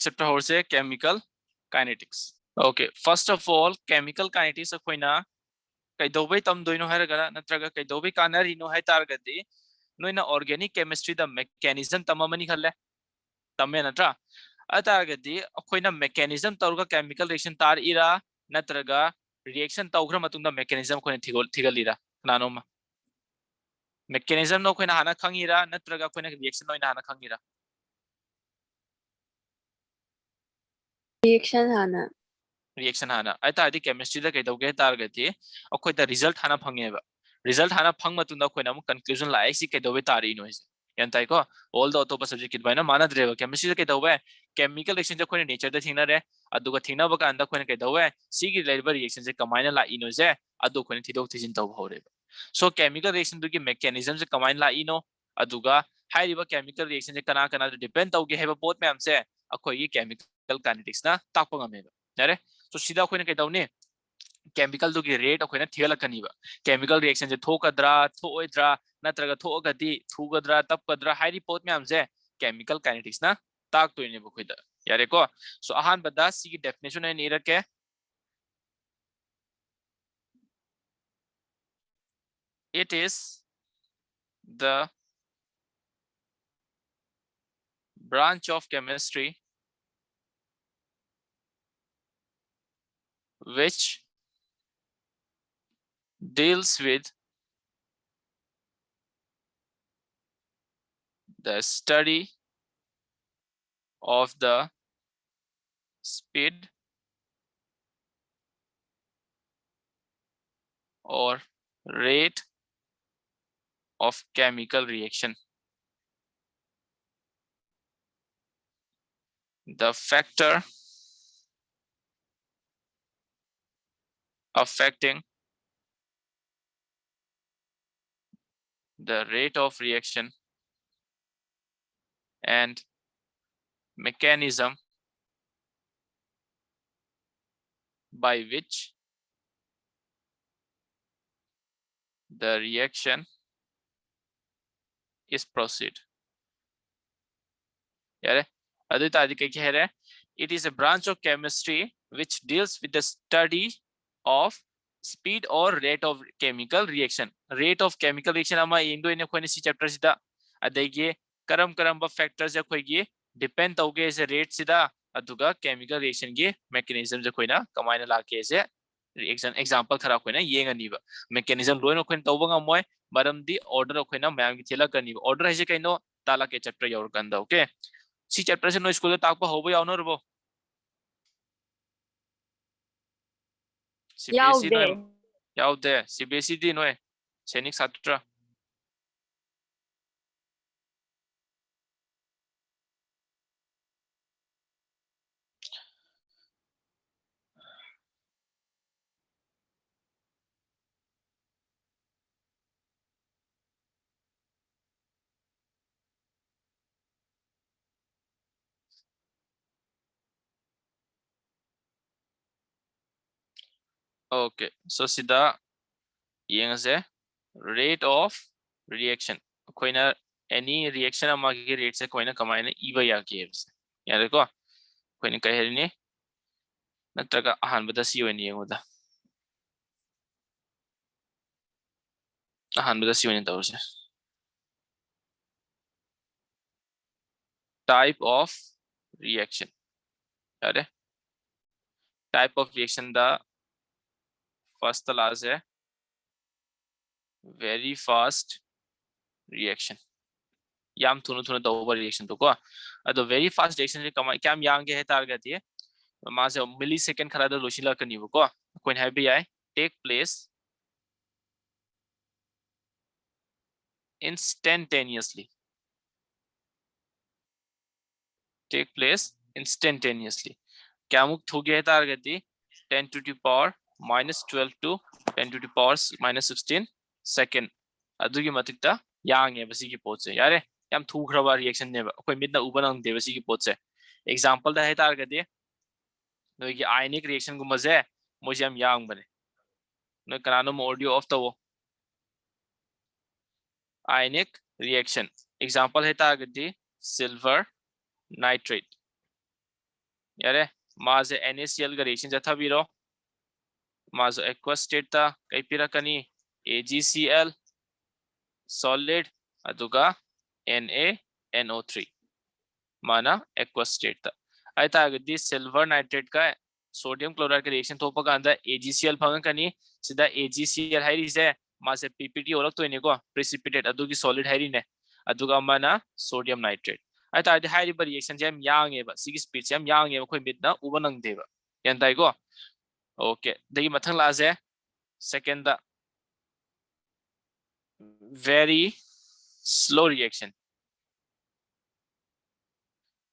Next chapter हो से chemical kinetics okay first of all chemical kinetics अखोइना कइदोबै तमदोइनो हारगरा नत्रगा कइदोबै कानरिनो हाय तारगदि नोइना ऑर्गेनिक केमिस्ट्री द मैकेनिज्म तममनी खल्ले तमे नत्रा अतारगदि अखोइना मैकेनिज्म तौरगा केमिकल रिएक्शन तार इरा नत्रगा रिएक्शन तौग्र मतुंदा मैकेनिज्म अखोइना थिगलिरा नानोमा मैकेनिज्म नो अखोइना हाना खंगिरा नत्रगा अखोइना रिएक्शन नोइना हाना खंगिरा रिएक्शन हाना अतारदि केमिस्ट्री द कइदोगे तारगदि अखोइदा रिजल्ट हाना फंगेबा रिजल्ट हाना फंग मतुंदा अखोइना अमु कंक्लूजन लाए सी कइदोबे तारि नो इसे यान ताइको ऑल द अतोपा सब्जेक्ट किदबाइना मानद्रेबा केमिस्ट्री द कइदोबे केमिकल रिएक्शन जे अखोइना नेचर द थिंगनारे अदुगा थिंगनाबा कांदा अखोइना कइदोबे सीगी लेबा रिएक्शन जे कमाइना लाइनो जे अदु अखोइना थिदोक थिजिन तौ होरेबा सो केमिकल रिएक्शन दुगी मैकेनिज्म से कमाइना लाइनो अदुगा हाइरिबा केमिकल रिएक्शन जे कना कना डिपेंड तौगे हेबा पोत मैम से अखोइगी केमिकल काइनेटिक्स ना ताकपा गमेबा यारे सो सीधा अखोइना कइदौनी केमिकल दुगी रेट अखोइना थिगलकनीबा केमिकल रिएक्शन जे थोकद्रा थोओइद्रा नत्रगा थोगदि थुगद्रा तपकद्रा हाइरि पोत मैम से केमिकल काइनेटिक्स ना ताकतोइने बखोइदा यारे को सो अहान बदा सीगी डेफिनेशन एन इरके it is the branch of chemistry which deals with the study of the speed or rate of chemical reaction. The factor affecting the rate of reaction and mechanism by which the reaction is proceed. Yeah, it is a branch of chemistry which deals with the study of speed or rate of chemical reaction. Rate of chemical reaction ama yengdo ine khone si chapter sida adagi karam ba factors ya khoigi depend tauge as rate sida aduga chemical reaction gi mechanism je khoina kamaina la ke se reaction example khara khoina yengani ba mechanism loino khoin tauba ngamoy maramdi order khoina mayam gi thela kani order haise kaino tala ke chapter yaur kanda okay si chapter se no school takpa hobo yaunor bo CBSE no yaude CBSE di no सैनिक छात्र okay so sida yengase rate of reaction Koyna any reaction amagi rate se Koyna कमाइना इबा या गेब्स यारे को कोइना कहरिने नत्रगा अहानबदा सी ओइने येंगोदा अहानबदा सी ओइने तौरसे type of reaction यारे type of reaction the first class है very fast reaction याम थुनु थुनु तौबा reaction तो को अदो very fast reaction जे कमा क्याम यांगे है टारगेट ये मासे मिलीसेकंड खरादा लोशिला कनिबो को कोइन हैबी आई take place instantaneously क्या मुक थुगे है target 10 to the power -12 to 10 to the power -16 second अदुगी मतिकता यांगे बसिगी पोचे यारे याम थुखरबा रिएक्शन नेबा अखोय मिदना उबा नंगदे बसिगी पोचे एग्जांपल दा है टारगेट नोगी आयनिक रिएक्शन गुम जे मोजे याम यांग बने नो कनानो ऑडियो ऑफ तवो आयनिक रिएक्शन एग्जांपल है टारगेट सिल्वर नाइट्रेट यारे माजे NaCl का रिएक्शन जथाबीरो माजो aqueous state ता कई पिरकनी AgCl solid अदुगा NaNO3 माना aqueous state ता आयता अगदी सिल्वर नाइट्रेट का सोडियम क्लोराइड का रिएक्शन थोपा कांदा AgCl फंगकनी सिदा AgCl हाइरिजे मासे PPT ओलक्तोइनेको प्रेसिपिटेट अदुगी सॉलिड हाइरिने अदुगा माना सोडियम नाइट्रेट आयता अदि हाइरिबा रिएक्शन जे हम यांगेबा सिगी स्पीड से हम यांगेबा कोई मिदना उबा नंगदेबा यंताइको ओके दगी मथंग लाजे second the very slow reaction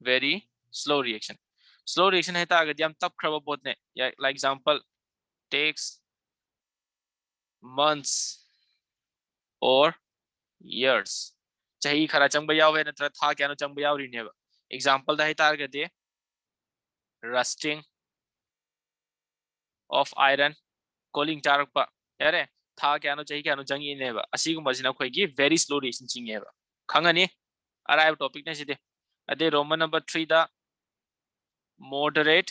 very slow reaction है ताकि हम तब खराब होते हैं या like example takes months or years चाहिए खरा चंग बयाव है नत्र था क्या नो चंग बयाव रिन्हे बा example दा है ताकि rusting of iron calling Charak पा यारे था क्या नो चाहिए क्या नो जंग इन्हे बा असी को मजिना कोई की very slow reaction चिंगे बा खंगनी अराइव टॉपिक ने सीधे अदे रोमन नंबर 3 दा moderate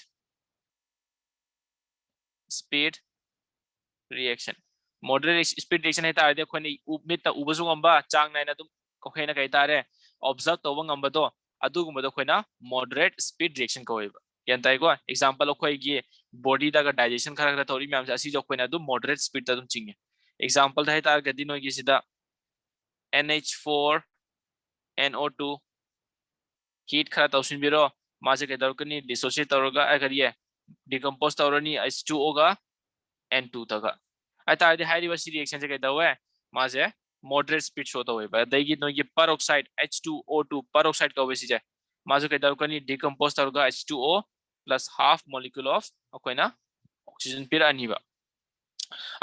speed reaction moderate speed reaction है तारे देखो ने मित उबसु ngamba चांग नाइना तुम कोखेना कई तारे observe तोबं ngamba दो अदु गुम दो खोना moderate speed reaction को होइबा यन ताई को example खोई गी body दा का digestion खरा खरा थोड़ी मैम असी जो खोना दु moderate speed ता तुम चिंगे example दा है तार गदी नो गी सीधा NH4 NO2 heat खरा तौसिन बिरो मासे के दरकनी dissociate तौरगा अगर ये decompose तौरनी H2O गा N2 तगा अतारदे हाइरिबा सी रिएक्शन से कइदवे माजे मॉडरेट स्पीड शो तो होइबा दैगी नोगी पेरोक्साइड H2O2 पेरोक्साइड का वेसी जाय माजो कइदव कनी डिकम्पोज तौरगा H2O plus half molecule of अकोइना ऑक्सीजन पिर अनिबा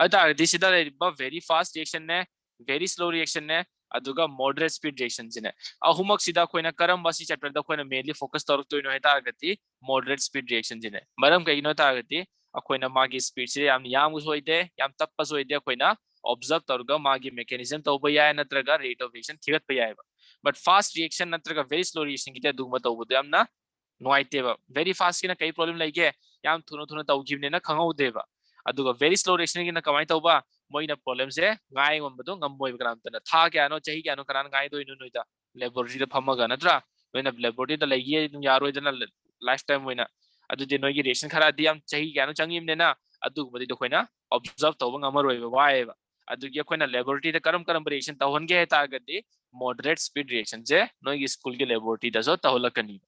अतारदे सिदा रेबा वेरी फास्ट रिएक्शन ने वेरी स्लो रिएक्शन ने अदुगा मॉडरेट स्पीड रिएक्शन जिने अहुमक सिदा कोइना करम बसी चैप्टर दा कोइना मेनली फोकस तौरतोइनो है तारगति मॉडरेट स्पीड रिएक्शन जिने मरम कइनो तारगति अखोइना मागी स्पीड से याम सोइदे याम तप्पा सोइदे अखोइना ऑब्जर्व तौरगा मागी मैकेनिज्म तौबा याय नत्रगा रेट ऑफ रिएक्शन थिगत यायबा बट फास्ट रिएक्शन नत्रगा वेरी स्लो रिएक्शन किते दुगमा तौबदो यामना नुआइतेबा वेरी फास्ट किना कई प्रॉब्लम लाइगे याम थुनो थुनो तौगिबने ना खंगौदेबा अदुगा वेरी स्लो रिएक्शन किना कमाई तौबा मोइना प्रॉब्लम से गाय गमबदो गमबोइबा कनामतना था क्यानो चाहि क्यानो कनान गाय दोइनो नोइदा लेबोरेटरी दा फमगा नत्रा नोइना लेबोरेटरी दा लइगे यारोइदना लाइफ टाइम होइना अदुदे नोइगी रिएक्शन खरा दियाम चाहि क्यानो चंगिमनेना अदुगमदि दोखोइना ऑब्जर्व तौबा ngamaroiba वायबा अदुगी अखोइना लेबोरेटरी दा करम रिएक्शन तौहनगे है तागदि मॉडरेट स्पीड रिएक्शन जे नोइगी स्कूल के लेबोरेटरी दा जो तौलकनी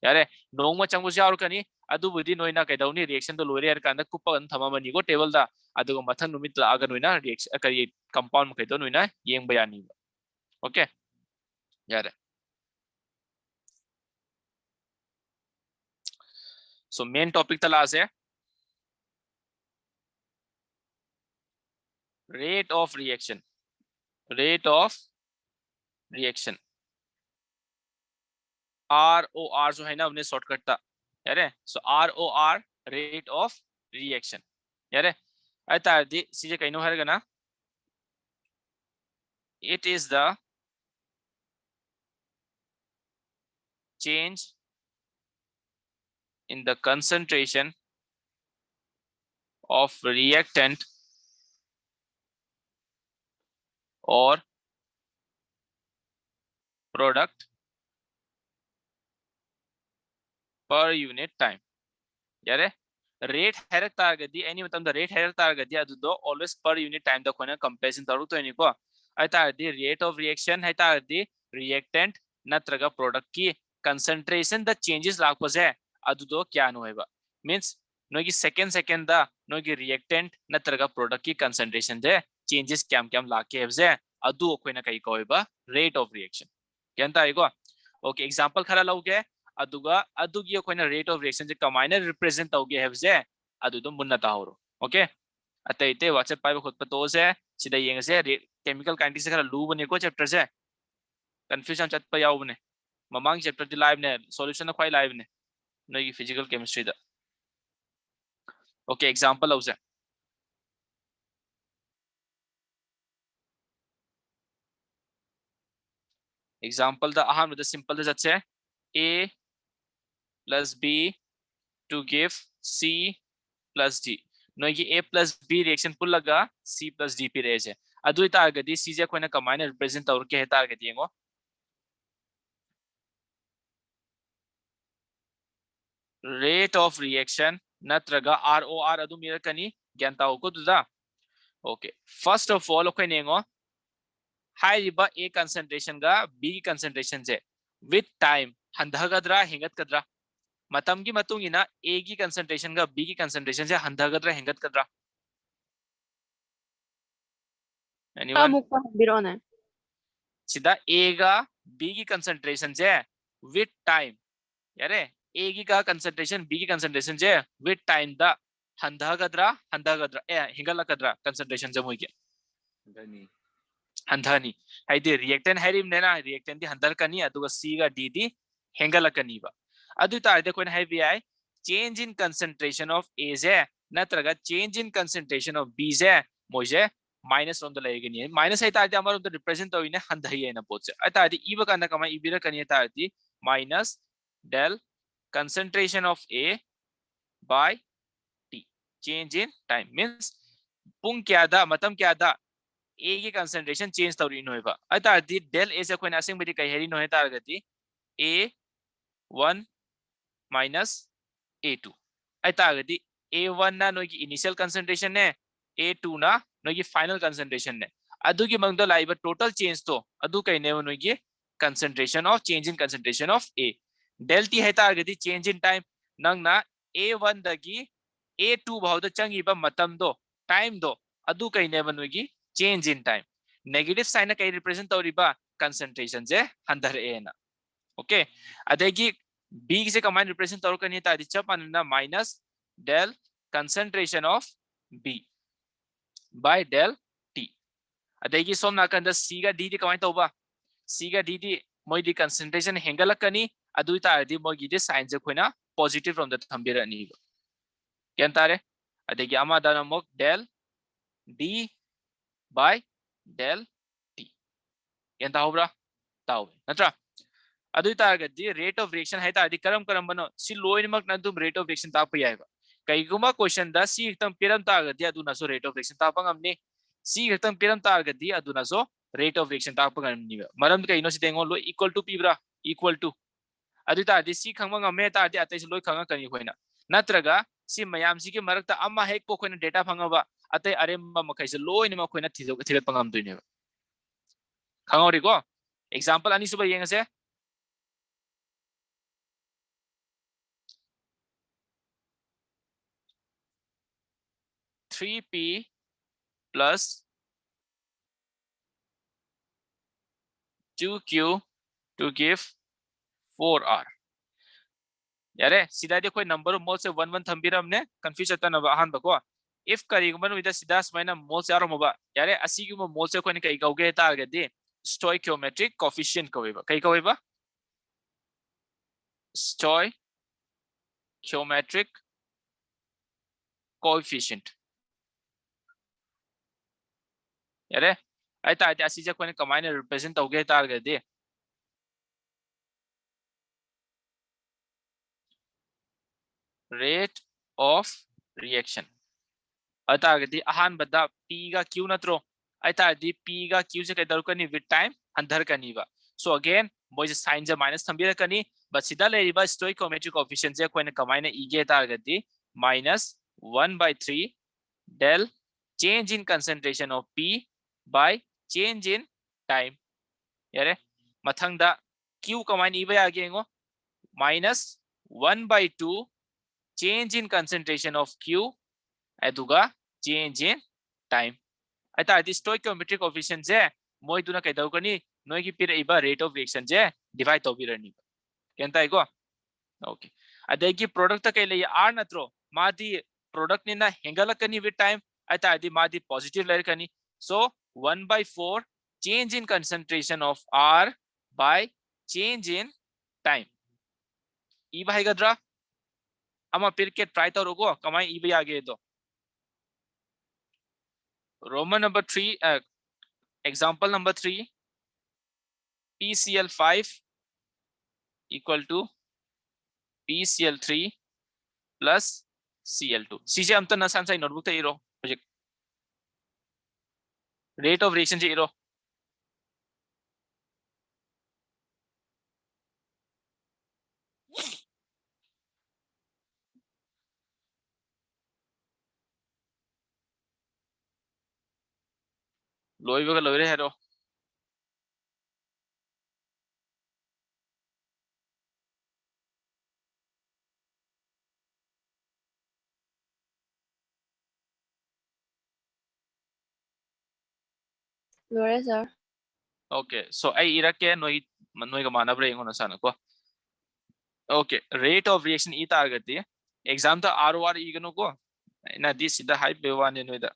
यारे नोंगमा चंगुस यावरकनी अदुबुदि नोइना कइदौनी रिएक्शन तो लोरे यार कांदा कुप्पन थमामनिगो टेबल दा अदुगा मथन नुमित लागा नोइना रिएक्शन करी कंपाउंड कइदो नोइना येंग बयानी ओके यारे सो मेन टॉपिक तला से rate of reaction ROR जो है ना हमने शॉर्टकट था यारे सो ROR rate of reaction यारे आता दी सीजे कइनो हरगना it is the change in the concentration of reactant or product per unit time यारे रेट हैरक तारगदी एनी मतलब रेट हैरक तारगदी अदुदो ऑलवेज पर यूनिट टाइम द कोना कंपैरिजन तरू तो एनिको आइतारदी रेट ऑफ रिएक्शन हैतारदी रिएक्टेंट नत्रगा प्रोडक्ट की कंसंट्रेशन द चेंजेस लापसे अदुदो क्या नोएबा मींस नोगी सेकंड द नोगी रिएक्टेंट नत्रगा प्रोडक्ट की कंसंट्रेशन दे चेंजेस क्याम क्याम लाके हेबजे अदु कोइना कई कोइबा रेट ऑफ रिएक्शन केंता आइगो ओके एग्जांपल खरा लौगे अदुगा अदुगी कोइना रेट ऑफ रिएक्शन जे कमाइना रिप्रेजेंट तौगे हेबजे अदुदो मुन्ना ताहरो ओके अतै इते व्हाट्सएप पाइबा खुद पतो से सिदा येंगसे केमिकल काइनेटिक्स खरा लूबने को चैप्टर से कंफ्यूजन चटपा यावबने ममांग चैप्टर दि लाइव ने सॉल्यूशन खोइ लाइव ने नोगी फिजिकल केमिस्ट्री दा ओके एग्जांपल लौसे एग्जांपल दा अहम द सिंपल द जच्चे a plus b to give C plus D नोगी A plus B reaction पुल्लगा C plus D पिरे जे अदु इतारगदी C जे कोइना कमाइना रिप्रेजेंट तौर के हेतारगदी येंगो rate of reaction नत्रगा ROR अदु मिरकनी ज्ञानता होको दुदा ओके फर्स्ट ऑफ ऑल कोइ नेंगो हाइरिबा A concentration गा B concentration J with time हंधगद्रा हिंगतकद्रा मतम की मतुंगिना A की concentration गा B की concentration से हंधगद्रा हिंगतकद्रा anyone Mukha Birone. सीधा A गा B की concentration जे with time यारे A की का concentration B की concentration जे with time दा हंधगद्रा हिंगलकद्रा concentration जे मुइके हंधनी हाइदे reactant हाइरिम नेना reactant दी हंधलकनी अदुगा C गा D दी हिंगलकनी बा अदु तारदे कोइन हाइबी आई change in concentration of A जे नत्रगा change in concentration of B जे मोजे माइनस रोम द लेगनी माइनस है तारदे अमर उन रिप्रेजेंट तो इने हंधई है ना पोचे अतारदे इबा कना कमा इबिरा कनी तारदी minus del concentration of A by T change in time means पुंग क्या दा मतम क्या दा A की concentration change तौरी नोएबा अतारदी del A से कोई नासिंग बड़ी कहेरी नोए तारगती A1 minus A2 अतारदी A1 ना नोई की initial concentration ने A2 ना नोई की final concentration ने अदु की मंगदो लाइबा total change तो अदु कहीं ने नोई की concentration of change in concentration of A del T है तारगती change in time नंग ना A1 दगी A2 भाव चंगी बा मतम दो time दो अदु कहीं ने नोई की change in time negative sign ना कहीं represent तौरी बा concentration जे हंधर A ना ओके अदेगी B से कमांड रिप्रेजेंट तौर करनी है ताकि चप अन्ना minus del concentration of B by del T अदेगी सोम ना कंदा C का D दी कमांड तौबा C का D दी मोई दी concentration हेंगलक कनी अदुई तारदी मोई गी दी साइन जे कोइना पॉजिटिव फ्रॉम द थंबिरा नी क्या तारे अदेगी अमा दाना मोक del D by del T क्या ताऊब्रा ताऊ नत्रा अदुई तारगदी रेट ऑफ रिएक्शन है तारदी करम करम बनो सी लोइनमक नदुम रेट ऑफ रिएक्शन ताप यायबा कईगुमा क्वेश्चन दा सी एकदम पिरम तारगदी अदुना सो रेट ऑफ रिएक्शन ताप ngамni सी एकदम पिरम तारगदी अदुना सो रेट ऑफ रिएक्शन ताप ngamni मरम कइनो सी देंगो लो इक्वल टू पिब्रा इक्वल टू अदु तारदी सी खंगमा ngame तारदी अतै से लोय खंगा कनी खोइना नत्रगा सी मयाम सी के मरकता अम्मा हेक पो खोइना डेटा फंगबा अतै अरेम्बा मखै से लोइनम खोइना थिगत पंगम दुइने खंगौरी को एग्जांपल अनि सुबह येंगसे 3p plus 2q to give 4r यारे सीधा देखो नंबर मोल से 1 1 थंबीर हमने कंफ्यूज होता न अहान बको इफ करीगमन विद सीधा स्माइना मोल से आरो मोबा यारे असी की मोल से कोनी कई कौगे तारगदी स्टोइकियोमेट्रिक कोएफिशिएंट कवेबा कई कवेबा स्टोइकियोमेट्रिक कोएफिशिएंट यारे आई तारदी असी जे कोनी कमाइना represent तौगे तारगदी rate of reaction अतागदी Ahaan बदा p गा q नत्रो अतागदी p गा q से कदर कनी with time अंधर कनी बा so again boys sign जे minus थंबीर कनी बट सीधा लेरिबा stoichiometric coefficient J coin कमाइना इगे तागदी -1/3 del change in concentration of p by change in time यारे मथंग दा q कमाइन इबे आगेंगो -1/2 change in concentration of Q aduga change in time aita adi stoichiometric coefficient je moi duna kai dau kani noi ki pira iba rate of reaction je divide to birani kenta iko okay adegi product kai le r natro madi product ni na hengala kani with time aita adi madi positive layer kani so 1/4 change in concentration of r by change in time iba haigadra अमा फिर के try तो रोको कमाई ई भी आगे दो Roman number 3 example number 3 PCl5 equal to PCl3 plus Cl2 C से amta na san sai notebook ta iro project rate of reaction je iro loire hero Lore, sir. okay so ai irake noi ga mana bra ingona sana ko okay rate of reaction e targeti exam ta ROR igano ko na this is the high be one no da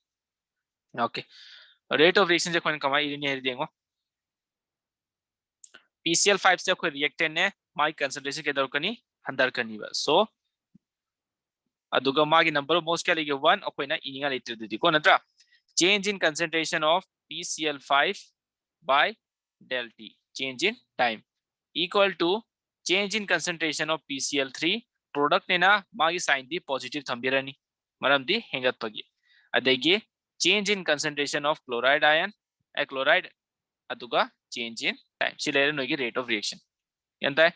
okay rate of reaction je kon kama irini her dengo PCl5 से कोई reactant ने माई concentration के दर कनी अंदर कनी बा so अदुगा मागी number of moles क्या लेगे 1 और कोई ना इनिंगा लेते दे को नत्रा change in concentration of PCl5 by del T change in time equal to change in concentration of PCl3 product ने ना मागी sign दी positive थंबिरनी मरम दी हेंगत पगी अदेगे change in concentration of chloride ion chloride अदुगा change in time सी लेरे नोगी rate of reaction यंता है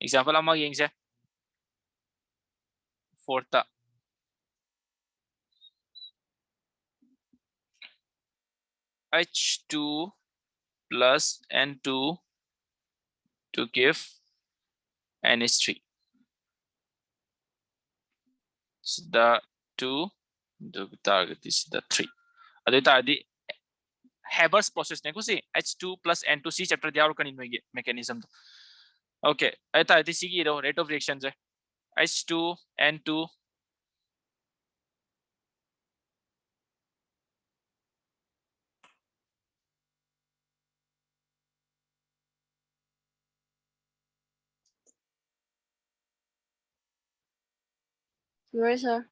example अम्मा येंगे fourth H2 plus N2 to give NH3 so the 2 the target is the 3 adu tardi Haber's process ne kusi H2 plus N2C chapter diaru kani noige mechanism okay ai tardi sigi ro rate of reaction je H2 N2 Lore, sir.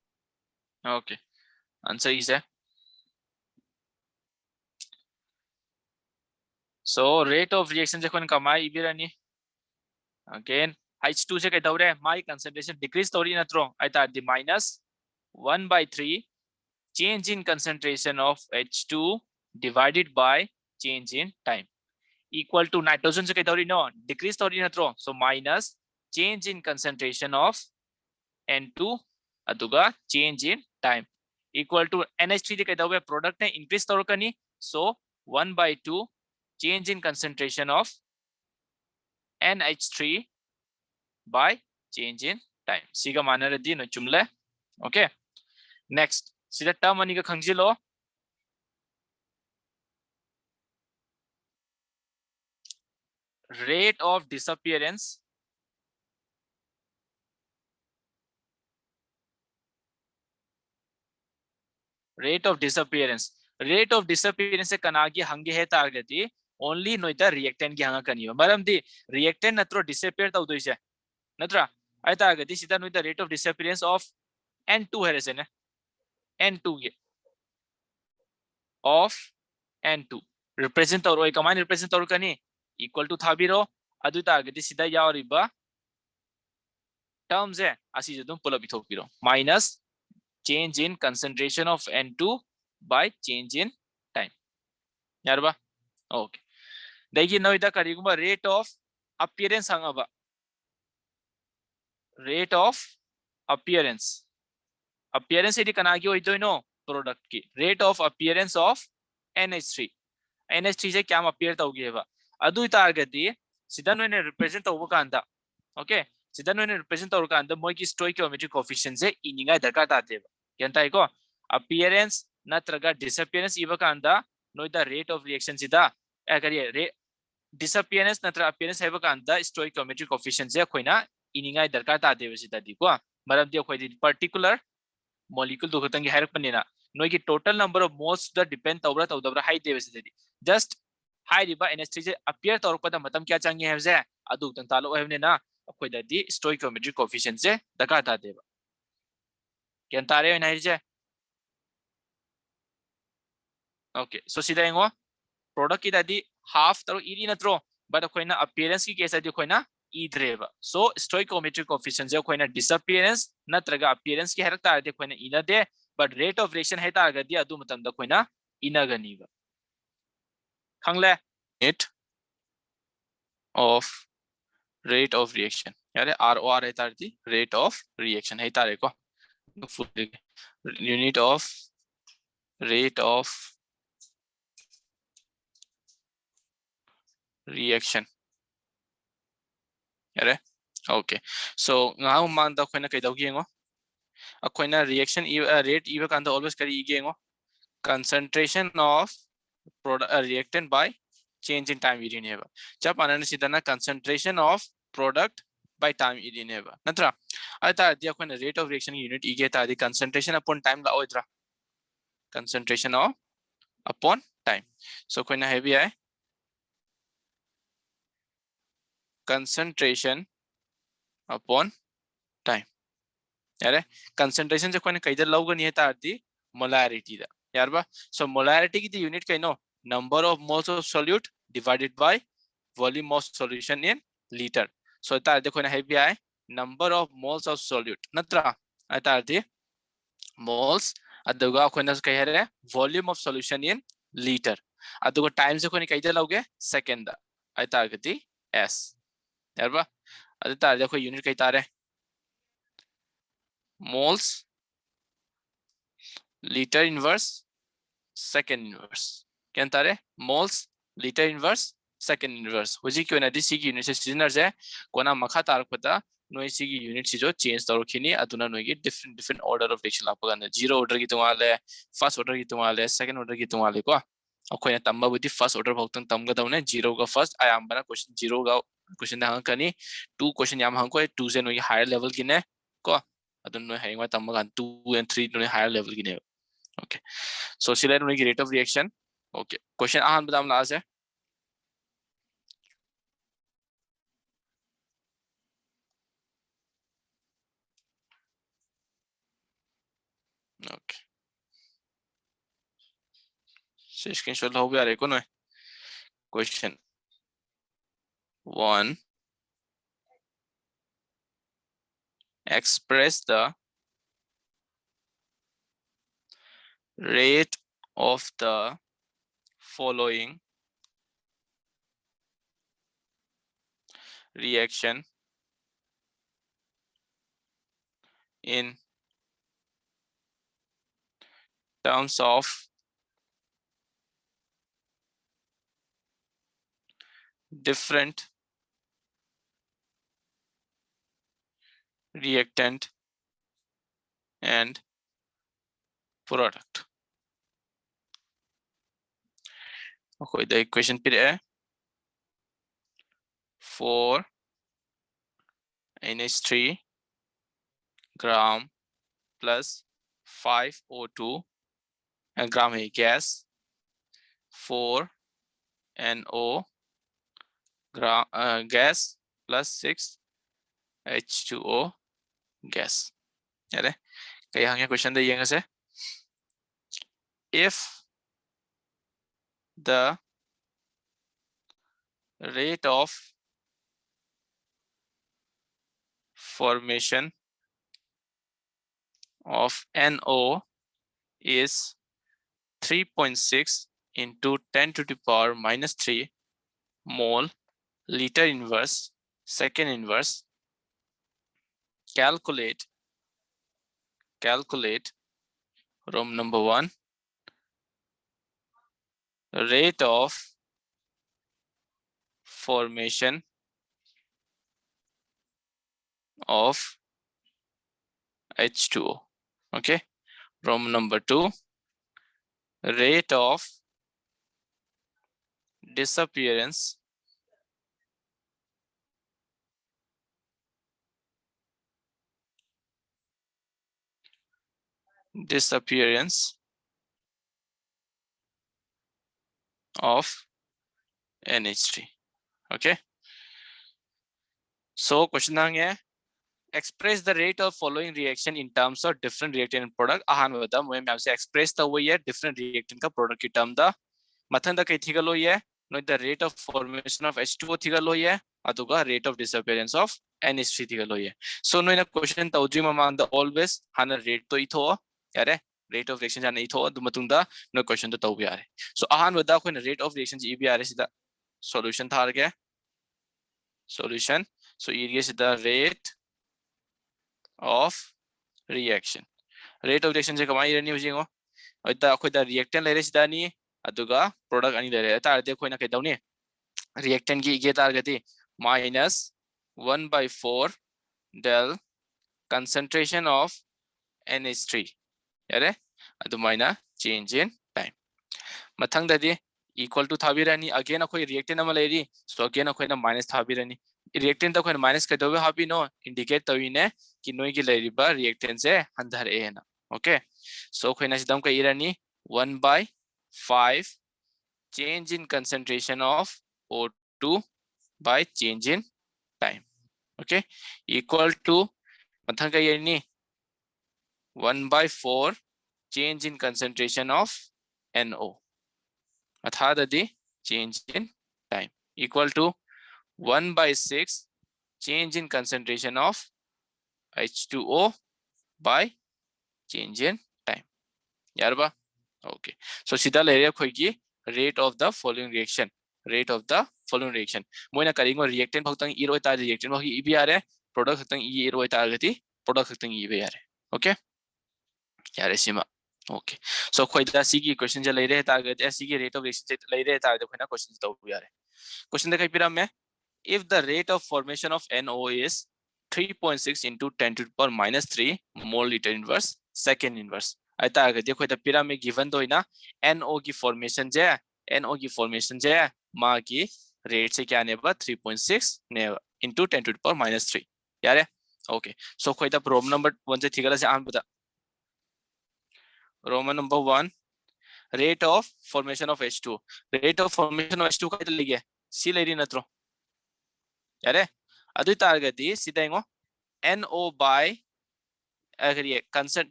okay answer is a so rate of reaction je kon kamai ibirani again H2 se kai daure my concentration decrease tori natro ai tardi minus 1 by 3 change in concentration of H2 divided by change in time equal to nitrogen se kai no decrease tori natro so minus change in concentration of N2 aduga change in time equal to NH3 de kai dawe product ne increase tor kani so 1 by 2 change in concentration of NH3 by change in time siga manara di no chumle okay next sida term ani ga khangilo rate of disappearance rate of disappearance se kanagi hange he targeti only noita reactant gi hanga kani maram di reactant natro disappear ta udoi se natra ai targeti sida noita rate of disappearance of N2 herese ne N2 ge of N2 represent tawro ai kamai represent tawro kani equal to thabiro adu targeti sida yauriba terms e asi jadum pula bithokiro minus change in concentration of N2 by change in time yarba okay देखिए नोइदा करीगुमा rate of appearance hangaba rate of appearance idi kanagi hoitoino product ki rate of appearance of NH3 se kyam appear tawgeba adu targeti sida noine represent tawba kanda okay sida noine represent tawba kanda moi ki stoichiometric coefficient se ininga darkar tateba yantai ko appearance natraga disappearance iba kanda noida rate of reaction sida kariye disappearance natra appearance haiba kanda stoichiometric coefficient se khoina ininga darkar tateba sida di ko maram di khoi di particular molecule do khatangi harak panina noi ki total number of moles da depend tawra tawdabra hai deba sida di just hai riba NH3 se appear tawrpada matam kya changi hai se adu tan talo hevne na khoi da di stoichiometric coefficient se darkar tateba kyan tare na je okay so sida engo product ki dadi half taro iri natro but khoina appearance ki case adi khoina इद्रेबा so stoichiometric coefficient जे कोइना disappearance नत्रगा appearance की हरक तारदे कोइना इनदे but rate of reaction है तारगदी अदु मतमदा कोइना इनगनीबा खंगले rate of rate of reaction यारे ROR है तारदी rate of reaction है तारे को unit of rate of reaction यारे okay so ngau man da khoina kai dau gi ngo akoina reaction rate iba kan da always kari gi ngo concentration of product reactant by change in time iri neba jab anana sidana concentration of product by time iri neba natra ata dia akoina rate of reaction unit ige ta di concentration upon time la oidra concentration of upon time so koina heavy hai concentration upon time यारे concentration से कोई कई दर लोग नहीं है तारती molarity दा यार बा so molarity की दी unit कहीं no number of moles of solute divided by volume of solution in liter so तार देखो ना है भी आए number of moles of solute नत्रा तारती moles अदुगा कोई ना कहीं है volume of solution in liter अदुगा time से कोई कई दर लोगे second दा तार कहती s यार बा अदु तार देखो unit कहीं तारे moles liter inverse second inverse क्या तारे moles liter inverse second inverse हुजी क्यों ना दिसी की unit से सिजनर से कोना मखा तारक पता नोई सी की unit से जो change तारो खिनी अदुना नोई की different order of reaction लापा करना zero order की तुम्हारे first order की तुम्हारे second order की तुम्हारे को और कोई ना तंबा बुद्धि first order भक्तन तंबा दाउने zero का first आयाम बना question zero का question दा हंग कनी two question याम हंग को two से नोई higher level की ने को अदुना है इंगा तंबा कान 2 and 3 नोई higher level की ने okay so सिलेक्ट नोई की rate of reaction okay question आहान बताम लास्ट है okay so screenshot हो गया रे को नोई question 1 express the rate of the following reaction in terms of different reactant and product okay the equation पे है 4 NH3 gram plus 5 O2 gram है gas 4 NO gram gas plus 6 H2O gas यारे कहीं हंगे क्वेश्चन दे येंगे से if the rate of formation of NO is 3.6 into 10 to the power minus 3 mole liter inverse second inverse calculate room number 1 rate of formation of H2O okay room number 2 rate of disappearance of NH3 okay so question है express the rate of following reaction in terms of different reactant and product आहान बता मुझे ma'am से express तो वही है different reactant का product की term दा मथन दा कहीं थी का लो ये no the rate of formation of H2O थी का लो ये अतुगा rate of disappearance of NH3 दिगलोये so नोइना question तौद्री ममांग द always हाना rate तो इथो यारे rate of reaction जाना इथो दुमतुंगा नो question तो तौ बियारे so आहान वदा कोई rate of reaction जी बियारे सिदा solution था आगे solution so ये सिदा rate of reaction rate of reaction जे कमाई रहनी हो जिंगो इतना कोई दा reactant ले रहे सिदा नहीं अतुगा product अनी ले रहे तार दे कोई ना कहता हूँ नहीं reactant की ये तार गति minus 1/4 del concentration of NH3 यारे अदुमाइना change in time मथंग ददी equal to थाबिरानी again अखोई reactant नमले री so again अखोई ना minus थाबिरानी reactant तो अखोई minus के दोबे हापी नो indicate तभी ने कि नोई की ले रिबा reactant से अंदर ए है ना okay so अखोई ना सिद्धम का Irani 1/5 change in concentration of O2 by change in time okay equal to मथंग का Irani 1/4 change in concentration of NO अथादि change in time equal to 1/6 change in concentration of H2O by change in time यार बा okay so सीधा ले रहे कोई की rate of the following reaction मोइना करिंगो reactant भक्तंग इरोय तार reactant भक्ति इबी आ रहे product भक्तंग इरोय तार गति product भक्तंग इबी आ रहे okay यारे सीमा okay so कोई दा सी की question जे ले रहे तार गति सी की rate of reaction जे ले रहे तार कोई ना question तो भी आ रहे question देखा पिरा में if the rate of formation of NO is 3.6 into 10 to the power minus 3 mole liter inverse second inverse ऐता अगर देखो इधर पिरा में given तो इना NO की formation जे माँ की rate से क्या नेबा 3.6 नेबा into 10 to the power minus 3 यारे okay so कोई इधर problem number 1 से ठीक है से आम बता Roman number 1 rate of formation of H2 rate of formation of H2 का इधर लिखे C ले रही नत्रो यारे अदुई तारगति सीधा इंगो NO by अगर ये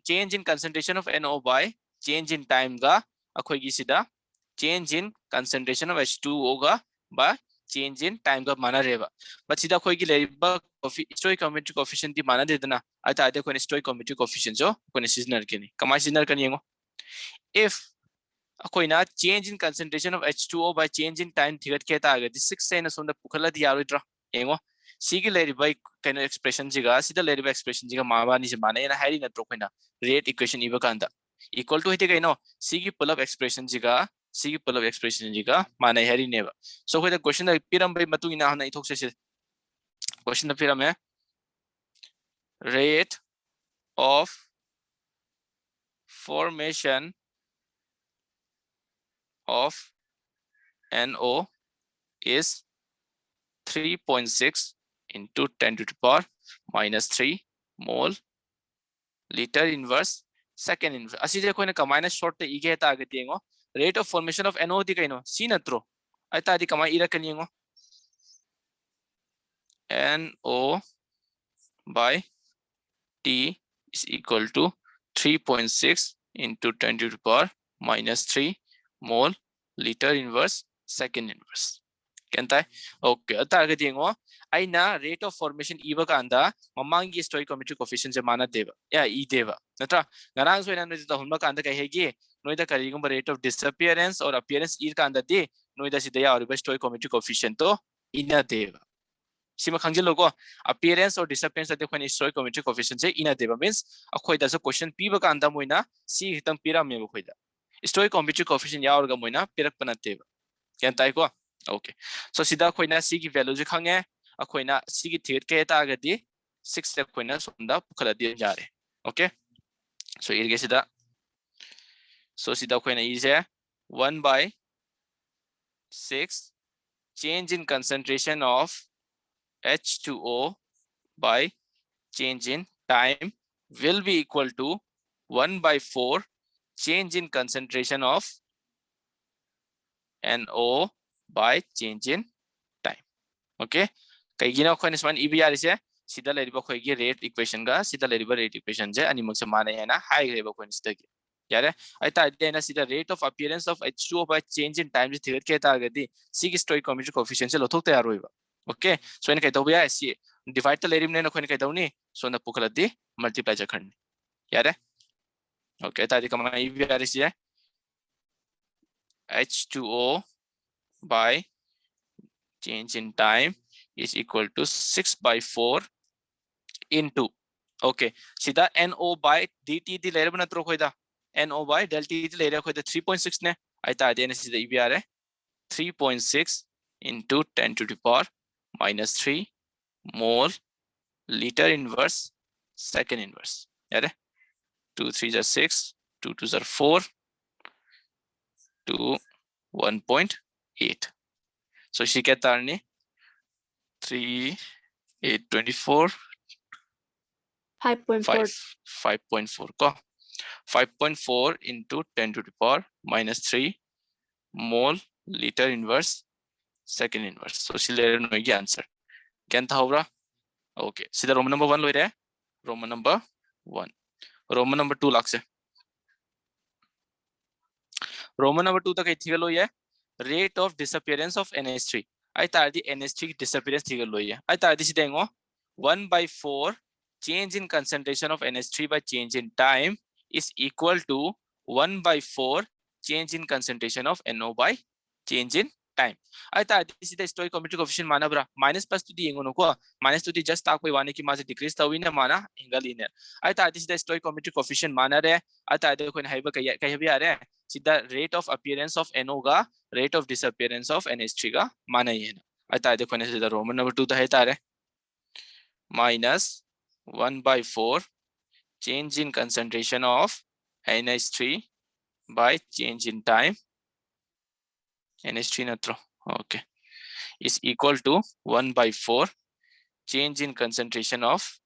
change in concentration of NO by change in time का अखोई की सीधा change in concentration of H2O का by change in time का माना रहेगा बट सीधा कोई की लेबा stoichiometric coefficient दी माना दे देना आता आधे कोई stoichiometric coefficient जो कोई सीजनल के नहीं कमाई सीजनल करनी है if कोई ना change in concentration of H2O by change in time थिगत कहता आगे 6 से ना सुंदर पुखला दिया रोइट्रा एंगो सी की लेरी बाई कैन एक्सप्रेशन जिगा सीधा लेरी बाई एक्सप्रेशन जिगा माबानी से माने ना हैरी ना तो कोई ना रेट इक्वेशन इबा कांदा इक्वल टू हिते कइनो सी की पुल अप एक्सप्रेशन जिगा माने हैरी नेबा सो कोई द क्वेश्चन द पिरम बाई मतु इना हना इथोक से क्वेश्चन द पिरम है rate of formation of NO is 3.6 into 10 to the power minus 3 mole liter inverse second inverse असी देखो इन्हें कमाइना short ते इगे ता आगे दिएंगो rate of formation of NO the कइनो C नत्रो ऐता आदि कमाई इरा कनिएंगो NO by T is equal to 3.6 into 10 to the power minus 3 mole liter inverse second inverse कहता है ओके अता आगे दिएंगो आइना rate of formation इबा कांदा ममांगी stoichiometric coefficient जे माना देवा या ई देवा नत्रा गरांग सोइना नोइदा हुनमा कांदा कहेगी नोइदा करिगुम rate of disappearance और appearance ई कांदा दे नोइदा सिदया और stoichiometric coefficient तो इना देवा सिमा खंजिलोको appearance और disappearance अते खोनि stoichiometric coefficient जे इना देवा means अखोइदा सो क्वेश्चन पीबा कांदा मोइना सी हितम पिरा मेबो खोइदा stoichiometric coefficient यावरगा मोइना पिरक पनतेबा कहता है को okay so सीधा खोइना सी की वैल्यू जे खंगे अखोइना सी की थेट के तागदी 6 से खोइना सोंदा पुखला दि जा रे okay so इरगे सीधा so सीधा खोइना इजे 1/6 change in concentration of H2O by change in time will be equal to 1/4 change in concentration of NO by change in time okay कईगिना खोइन स्मान EBR से सीधा लेरिबा खोइगी rate equation का सीधा लेरिबा rate equation जे अनिमक से माने है ना हाई लेरिबा खोइन स्टगी यार ऐता इदे ना सीधा rate of appearance of H2O by change in time जे थिगत के ता गदी सी की stoichiometric coefficient से लोथोक तैयार होइबा Okay, so in kaito biya si divide the lerim ne na khone kaito ni so na pukhalati multiply jakhan yare. Okay, tadi kama ibi ari si H2O by change in time is equal to 6/4 into, okay, sida NO by dt di lerim na tro khoida NO by del t di lerim khoida 3.6 ne ai ta de ne sida ibi are 3.6 into 10 to the power minus 3 mole liter inverse second inverse. Yeah, 2 3s are 6, 2 2s are 4 to 1.8. So she get 3 8 24 5.4. 5.4 ko 5.4 into 10 to the power minus 3 mole liter inverse second inverse. So she let no answer. Can tha okay. See the Roman number 1 loire Roman number 1. Roman number 2 lakse. Roman number 2 तक इथिगल होय rate of disappearance of NH3. I thought the NH3 disappearance थिगल होय. I thought this dengo 1/4 change in concentration of NH3 by change in time is equal to 1/4 change in concentration of NO by change in time. I thought this is the stoichiometric coefficient mana bra minus plus to the yengo ko minus to the just tak one ki mas decrease tawina mana inga linear. I thought this is the stoichiometric coefficient mana re. I thought the कोई Haber कहीं भी आ रहा है सीधा rate of appearance of NO का rate of disappearance of NH3 का माना ही है ना. आता देखो ने सीधा रोमन नंबर 2 तो है तारे minus 1/4 change in concentration of NH3 by change in time NH3 natro okay is equal to 1/4 change in concentration of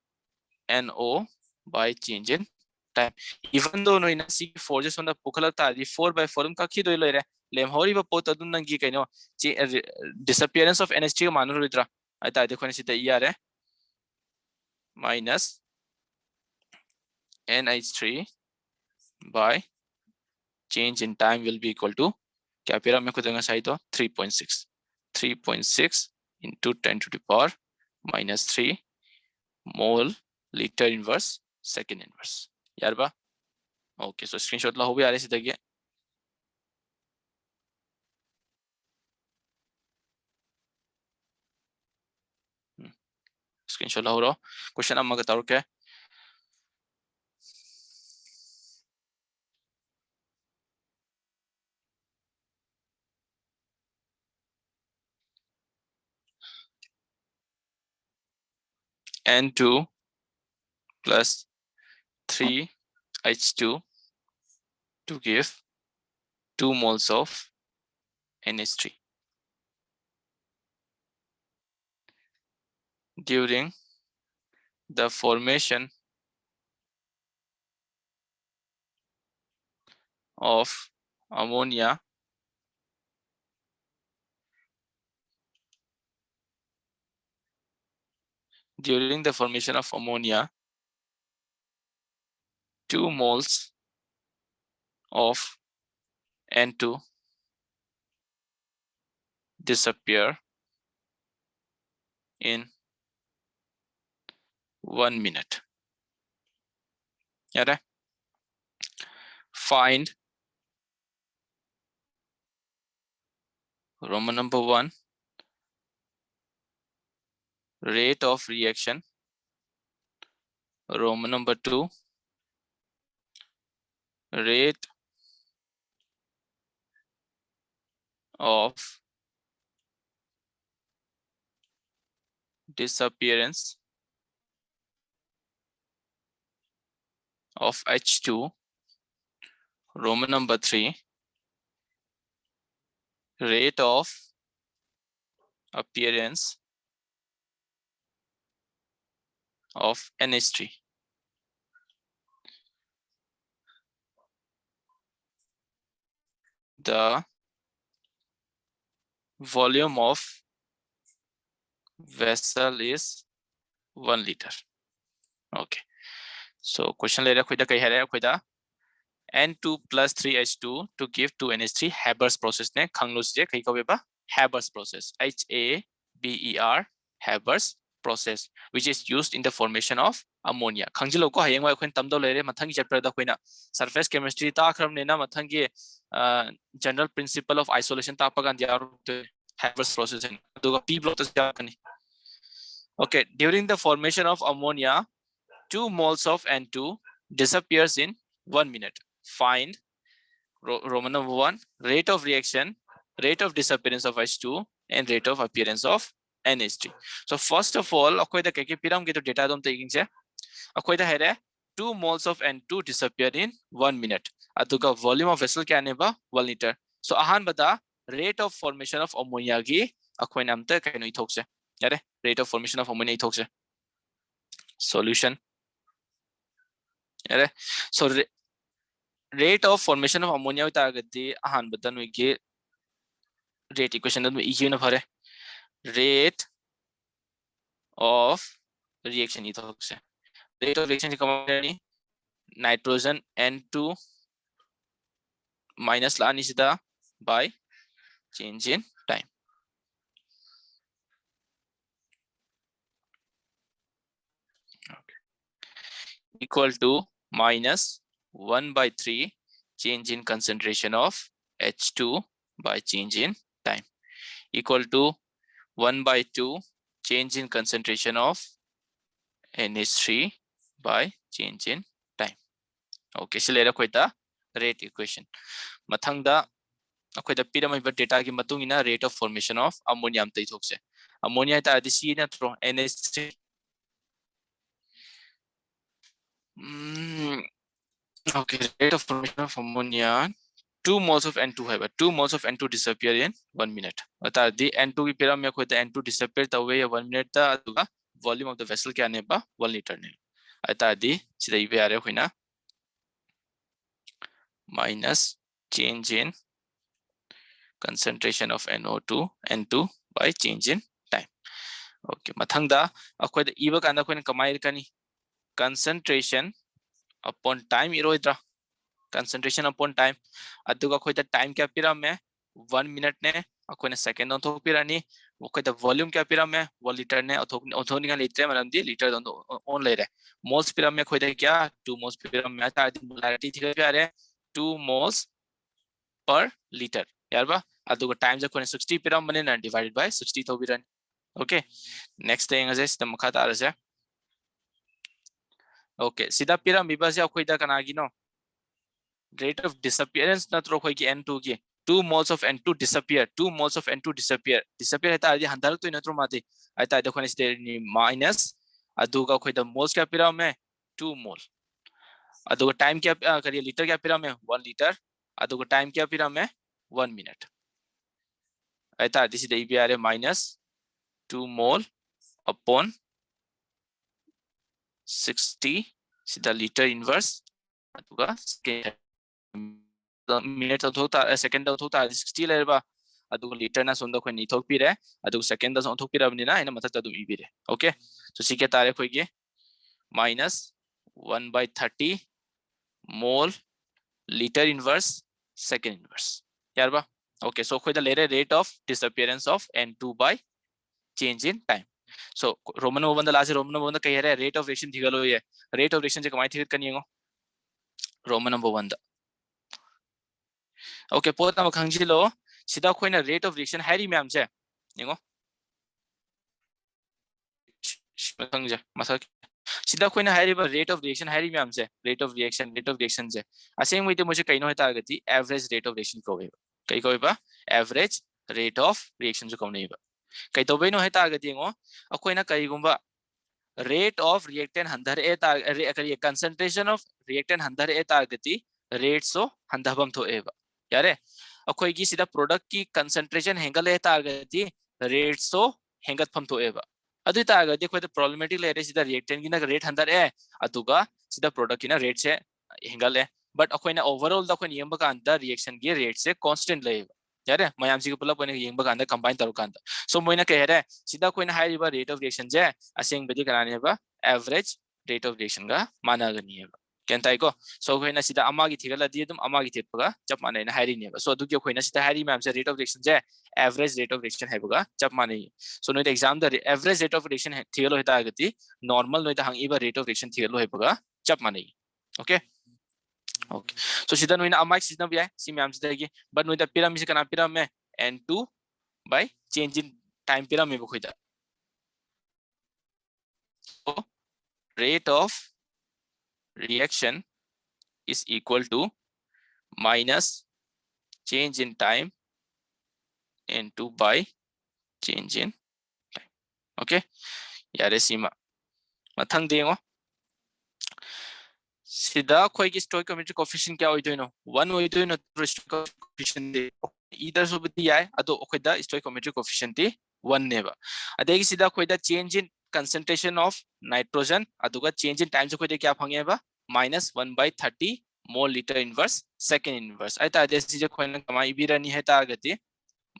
NO by change in time. Even though no ina si 4 just on the pukhala ta di 4/4 ka khi doi loire lem hori ba pot adun nangi kaino disappearance of NH3 manu ridra ata dekho ni sita er minus NH3 by change in time will be equal to क्या फिर हमें खुद सही तो 3.6 into 10 to the power minus 3 mole liter inverse second inverse यार बा okay so screenshot ला हो भी आ रही सीधा गया स्क्रीनशॉट ला हो रहा क्वेश्चन अम्मा का तारुक क्या N2 plus 3H2 to give 2 moles of NH3 during the formation of ammonia during the formation of ammonia 2 moles of N2 disappear in 1 minute. Yeah, find Roman number 1 rate of reaction, Roman number 2 rate of disappearance of H2, Roman number 3 rate of appearance of NH3. The volume of vessel is 1 liter. Okay. So question ले रहा कोई है N2 plus 3H2 to give 2NH3 Haber's process ने खंगलो से कहीं का Veeba Haber's process HABERS BER Haber's process, which is used in the formation of ammonia. Khangilo ko hayeng wa khon tamdo lere mathang chapter da khoina surface chemistry ta khram ne na mathang ge general principle of isolation ta pagan diaru Haber's process and duga P block ta kani. Okay, during the formation of ammonia, 2 moles of N2 disappears in 1 minute. Find Roman number 1, rate of reaction, rate of disappearance of H2, and rate of appearance of NH3. So first of all, akoy da keke piram ke to data dom taking che. Akoy da here 2 moles of N2 disappear in 1 minute. Aduga volume of vessel kya neba 1 liter. So ahan bada rate of formation of ammonia gi akoy namta kaino ithokse. Yare rate of formation of ammonia ithokse. Solution. Yare so rate of formation of ammonia with agati ahan bada no ge rate equation that we na phare rate of reaction ithokse. Rate of reaction ni nitrogen N2 minus la anisida by change in time. Okay. Equal to minus 1 by 3 change in concentration of H2 by change in time, equal to 1 by 2 change in concentration of NH3 by change in time. Okay, so lera koita rate equation. Mathangda akoida pyramid data ki matung ina rate of formation of ammonia am taithokse. Ammonia ta adi C natro NH3. Okay, rate of formation of ammonia 2 moles of N2 hai, 2 moles of N2 disappear in 1 minute. Bata di N2 ki pyramid koita N2 disappear ta way 1 minute ta aduga volume of the vessel kya ne ba 1 liter ne. Ata di sida ibe are hoina minus change in concentration of NO2 N2 by change in time. Okay, mathangda akoy da iba kanda koina kamai kani concentration upon time iroidra. Concentration upon time aduga koy da time kya piram me 1 minute ne akoy na second on thok pirani akoy da volume kya piram me 1 liter ne othoni ga liter manam di liter on le re moles piram me koy da kya 2 moles piram me ta molarity thik pyare 2 moles per liter yarba aduga times akoy 60 piram bane na divided by 60 to biran. Okay, next thing is the makha ta arase. Okay, sida piram bibase akoy da kanagi no rate of disappearance natro khoi ki N2 ki 2 moles of N2 disappear, 2 moles of N2 disappear eta adi handal to natro mate eta da khone ste ni minus aduga khoi da moles kya piram me 2 mole aduga time kya kariye liter kya piram me 1 liter aduga time kya piram me 1 minute eta this is the EBR minus 2 mole upon 60 sida liter inverse aduga minute thota second thota 60 lerba aduga liter na sonda khoi ni thok pire aduga second da thok pira bnina ina mathak ta du ibire. Okay, so sike tare khoi ge minus 1 by 30 mole liter inverse second inverse yarba. Okay, so khoi da lere rate of disappearance of N2 by change in time. So Roman number 1 the last Roman number 1 kai hai rate of reaction thigalo ye rate of reaction je kamai thik kaniyengo Roman number 1 da. Okay, pot na khangilo sida khoina rate of reaction hari myam je yengo khangja masak sida khoina hari ba rate of reaction hari myam je rate of reaction je aseng moi te mujhe kaino heta agati average rate of reaction ko be kai ko ba average rate of reaction jo kaunei ba kai to be no heta agati yengo akoina kai gumba rate of reactant handhar eta kariye concentration of reactant handhar eta agati rate so handhabam tho eba yare akhoi gi sida product ki concentration hengal eta agati rate so hengat pham tho eba adu ta agati khoi the problematic le sida reactant gi na rate handhar e aduga sida product ki na rate se hengal e but akhoi na overall da khoi yemba ka anda reaction gi rate se constant le eba yare mayam si pula pone yemba ka anda combine taru ka anda so moina ke here sida khoi na high rate of reaction je aseng bedi karane ba average rate of reaction ga mana gani eba. क्या ताई को सो कोई ना सीधा अमा की थिगला दिए तुम अमा की थिपगा जब माने ना हारी ने सो दुक्यो कोई ना सीधा हारी मैम से रेट ऑफ रिएक्शन जे एवरेज रेट ऑफ रिएक्शन है बगा जब माने सो नो एग्जाम द एवरेज रेट ऑफ रिएक्शन है थिगलो हेता गति नॉर्मल नो हंग इबा रेट ऑफ रिएक्शन थिगलो है बगा जब माने ओके ओके सो सीधा नो अमा सीधा भी है सी मैम से देगी बट नो पिरामिड से कना pyramid n2 by change in time pyramid बखोइदा so rate of reaction is equal to minus change in time n2 by change in time okay यारे सीमा मथंग देंगो सीधा कोई की स्टोइकोमेट्रिक कोएफिशिएंट क्या होइदोइनो 1 होइदोइनो stoichiometric coefficient they either so bit yai ado okoida stoichiometric coefficient 1 neba adegi sida koida change in concentration of nitrogen aduga change in time so koida kya phange ba -1 by 30 mole liter inverse second inverse ai ta desi je koina kama ibirani hai ta gati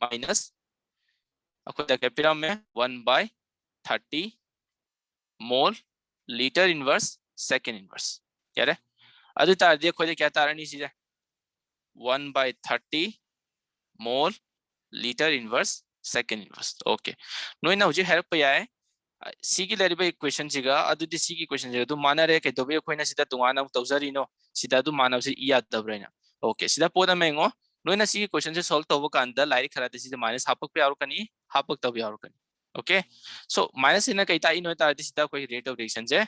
minus akoida kapira mein 1 by 30 mole liter inverse second inverse yare adu ta de koida kya tarani si 1 by 30 mole liter inverse second inverse okay noina huje help pa yae c ki leriba equation jiga adu di c ki equation jiga du mana re ke dobe khoina sida tungana tawjari no sida du mana se iya dabraina okay sida poda mengo noina c ki equation se solve tobo kanda lairi khara de sida minus hapak pe aru kani hapak tabi aru kani okay so minus ina kaita ino ta di sida koi rate of reaction je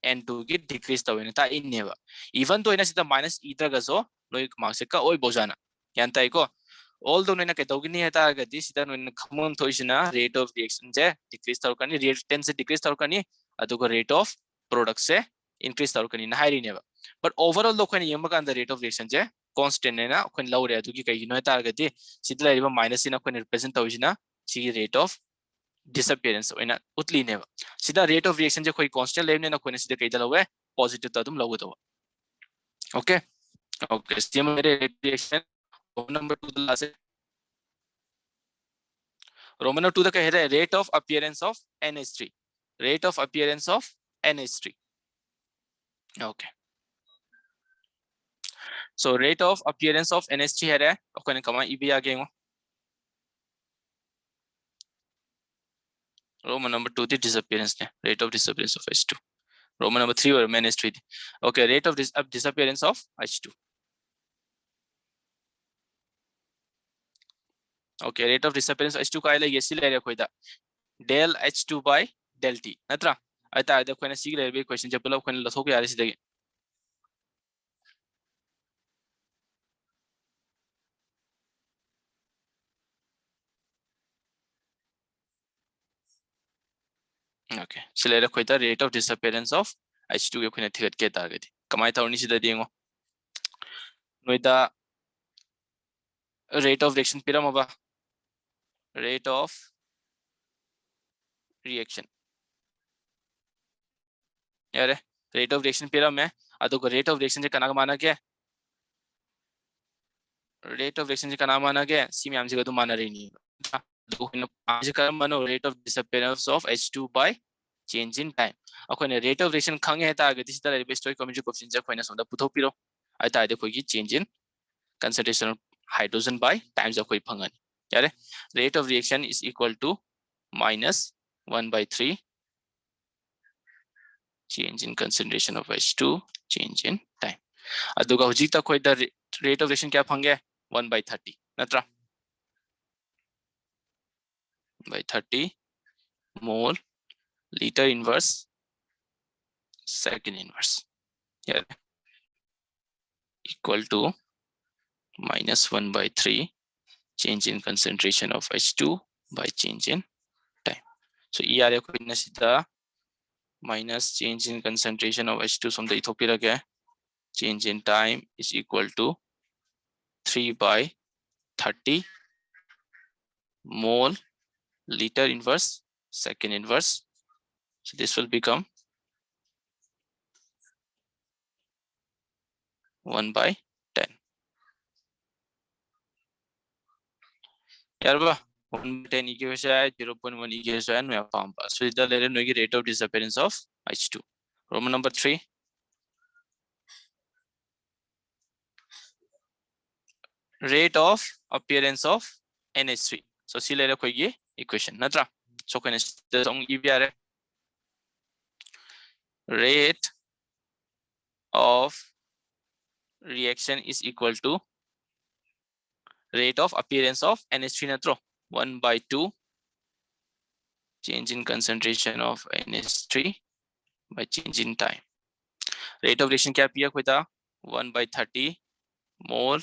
n2 की decrease tawena ta in neba even though ina sida minus e traga so noi marks ka oi bojana yan tai ko although noina ke dogini heta gadi sida noina khamon thoisina rate of reaction je decrease tarkani reactant se decrease tarkani adugo rate of product se increase tarkani na hairi neba but overall lo khoina yemba kan the rate of reaction je constant na khoin lawre adugi kai no heta gadi sida leriba minus ina khoin represent thoisina si rate of disappearance oina utli neba sida rate of reaction je khoi constant levne na khoina sida kai da lawe positive ta dum lawu do okay okay same mere reaction number 2 the last Roman number 2 the कह रहे हैं rate of appearance of NH3 rate of appearance of NH3 okay so rate of appearance of NH3 है अपन कमा इबी आगे हो Roman number 2 the disappearance ने rate of disappearance of H2 Roman number 3 और NH3 okay rate of disappearance of H2 okay rate of disappearance H2 का ये सी ले रहे कोई दा del H2 by del T नत्रा आता है देखो ना सी ले रहे क्वेश्चन जब लोग कोई लथो के यार सीधे okay so ले रहे कोई दा rate of disappearance of H2 के कोई ना थिगत के तार गई कमाई था उन्हीं सीधे दिएंगो नोइदा rate of reaction पिरम होगा rate of reaction यार rate of reaction पिरम है अदो को rate of reaction जे कना माना क्या rate of reaction जे कना माना क्या सी में आमसे का तो माना रही नहीं है दो को आमसे का मानो rate of disappearance of H2 by change in time अको ने rate of reaction खंगे है ताकि इसी तरह रिबेस्ट स्टोइक कम्युनिटी कोएफिशिएंट जे कोई ना समझा पुथो पिरो आई ताकि देखो कि change in concentration of hydrogen by times of कोई फंगन यार rate of reaction is equal to minus 1 by 3 change in concentration of H2 change in time अदुगा हुजी तक कोई द rate of reaction क्या fungi 1 by 30 नत्रा by 30 mole liter inverse second inverse yeah equal to minus 1 by 3 change in concentration of H2 by change in time so e area को इन्हें सीधा minus change in concentration of H2 समझे Ethiopia क्या है change in time is equal to 3 by 30 mole liter inverse second inverse so this will become 1 by 10 यार बा 1 by 10 equation है 0.1 equation है मैं पाऊँ पास so इधर ले रहे हैं rate of disappearance of H2 Roman number 3 rate of appearance of NH3. So see later koi equation natra. So koi the song EBR rate of reaction is equal to rate of appearance of NH3 natro 1 by 2 change in concentration of NH3 by change in time. Rate of reaction kya piya koita 1 by 30 mole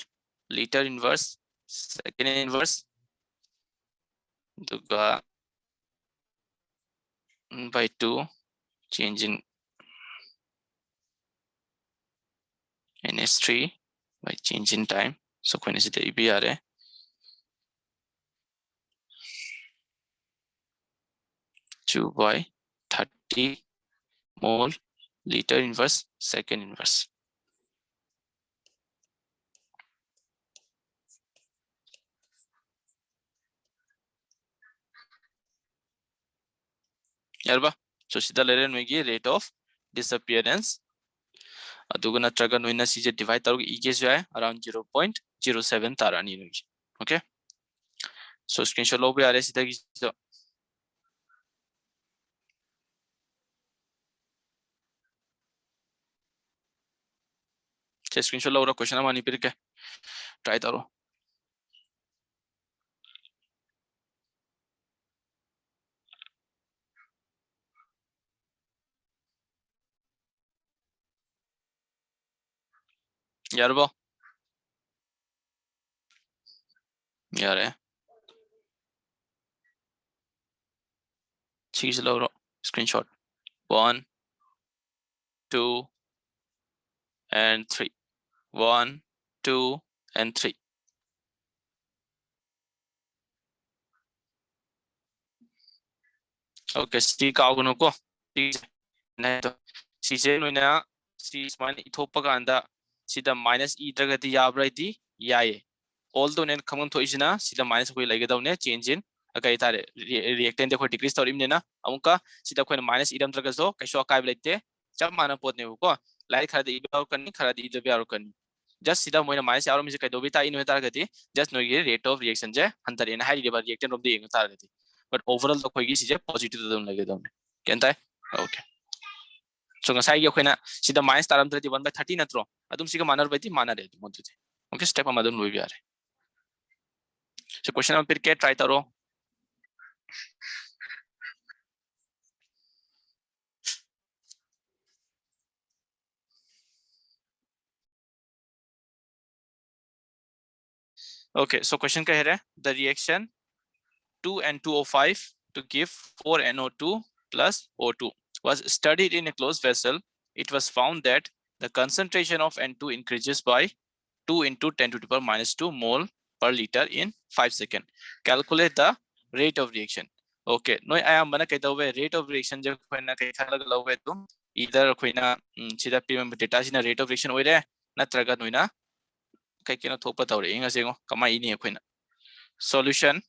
liter inverse second inverse duga 1 by 2 change in NH3 by change in time. So koi nisita EBR 2 by 30 mole liter inverse second inverse. Yarba. So sida leren megi rate of disappearance. Aduguna traga noina CJ divide taru EKS around 0.07 tarani nuji. Okay. So screenshot lobe are sida ki so screenshot lo question mani pirke try taru. Yarba. Yare. CJ lo screenshot 1, 2, and 3. 1, 2, and 3. Okay, see kaguno ko. CJ noina C smine itopaganda sida minus e dragati yabrati yaye. Although nen common to isina sida minus koi lage daune change in akai tare reactant ko decrease torim nena amuka sida koi minus idam dragazo kaisho akai blete chap mana pot ne ko lai khada iba kani khada ida be kani just sida moina minus yarum is kai dobi ta ino targati just no rate of reaction je hantare na high reactant of the ing targati but overall the koi gi sije positive dum lage daune kentai okay. So ngasai gi khoina sida minus taram 1 by 30 natro adum siga manar baiti manare modu okay step amadum lobi are. So question number फिर क्या try करो. Okay, so question क्या है the reaction 2N2O5 to give 4NO2 plus O2 was studied in a closed vessel. It was found that the concentration of N2 increases by 2 into 10 to the power minus 2 mole per liter in 5 seconds. Calculate the rate of reaction. Okay, no I am mana कहता हुए rate of reaction जब कोई ना कहीं खाला गला हुए तो either कोई ना सीधा PM data सीना rate of reaction हो रहा है ना तरगा नोई ना कहीं के ना थोपा ताऊ रे इंगा सेगो कमा इनी है कोई ना solution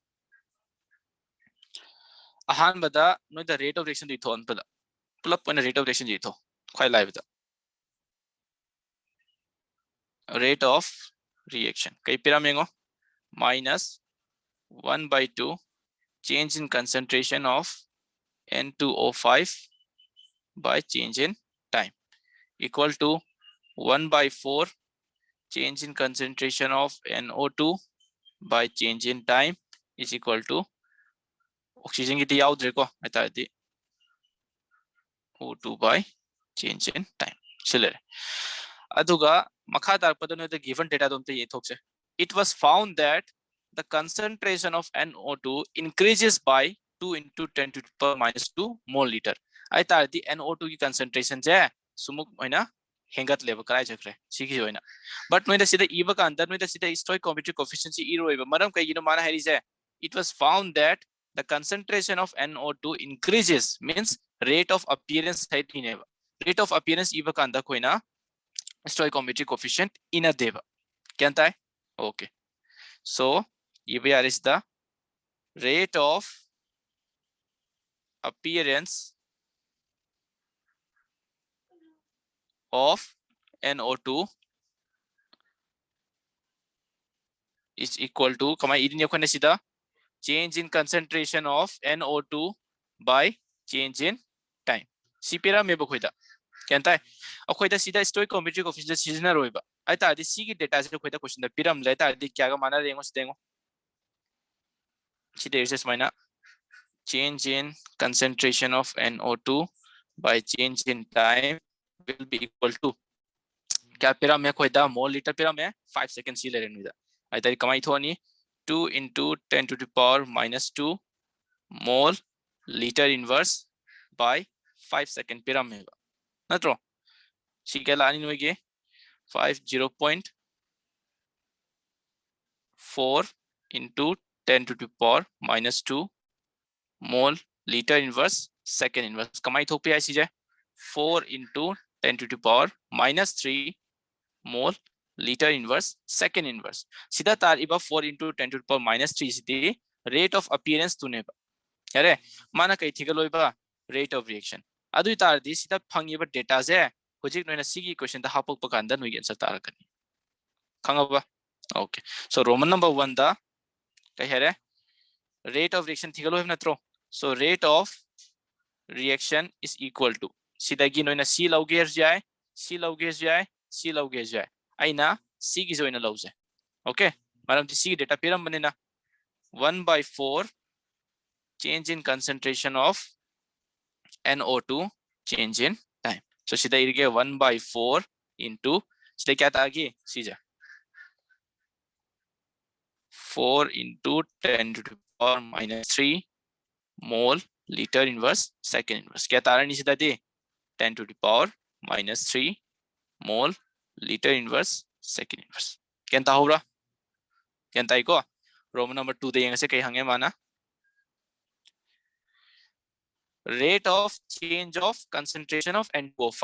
ahan bada no the rate of reaction di thon pada pull up on rate of reaction di tho khoi live da rate of reaction kai piramengo minus 1 by 2 change in concentration of N2O5 by change in time equal to 1 by 4 change in concentration of NO2 by change in time is equal to oxygen ki yaudre ko eta di O2 by change in time sile aduga makha tarpada the given data domte ye thokse it was found that the concentration of NO2 increases by 2 into 10 to the power minus 2 mole liter ai tar di NO2 ki concentration je sumuk hoina hengat level karai jakre sigi hoina but noida sida iba ka andar noida sida stoichiometric coefficient iro iba maram kai ino mana hari je it was found that the concentration of NO2 increases means rate of appearance height ineva rate of appearance iba ka andar koina stoichiometric coefficient ina deva kyanta hai okay so EBR is the rate of appearance of NO2 is equal to kama idin yakone sida change in concentration of NO2 by change in time. Si pira me bakhoida. Kanta akhoida sida stoichiometric coefficient seasonal roiba. Ai ta di si gi data se khoida question da piram le ta di kya ga mana rengo sidengo. Si there is mana change in concentration of NO2 by change in time will be equal to क्या पिरा में खोइदा mole litre पिरा में 5 seconds ही ले rain विदा आई तारी कमाई थोनी 2 into 10 to the power minus 2 mole liter inverse by 5 second पिरा में ना तो सीके लानी नोगे 0.4 into 10 to the power minus 2 mole liter inverse second inverse कमाई थोक पे ऐसी जाए 4 into 10 to the power minus 3 mole liter inverse second inverse सीधा तार इबा 4 into 10 to the power minus 3 Sidhi rate of appearance तूने बा यारे माना कहीं थी कलोई बा rate of reaction अदुई तार दी सीधा फंगी बा data से कुछ नोइना सीगी question ता हापक पकांदा नोइगेन सा तार करनी खंगा बा okay so roman number 1 दा कहीं है रे rate of reaction थी कलोई ना throw so rate of reaction is equal to सीधा की नोइना C लौगेर जाए C लौगेर जाए C लौगेर जाए aina C की जोइना लौजे okay मतलब C data पिरम बनेना 1/4 change in concentration of NO2 change in time so सीधा इरगे 1/4 into सीधा क्या था आगे सीजा 4 into 10 to the power minus 3 mole liter inverse second inverse क्या तारा नहीं सीधा दे 10 to the power minus 3 mole liter inverse second inverse क्या ता होगा क्या ता इको रोमन नंबर 2 दे यंग से कहीं हंगे माना rate of change of concentration of N2O5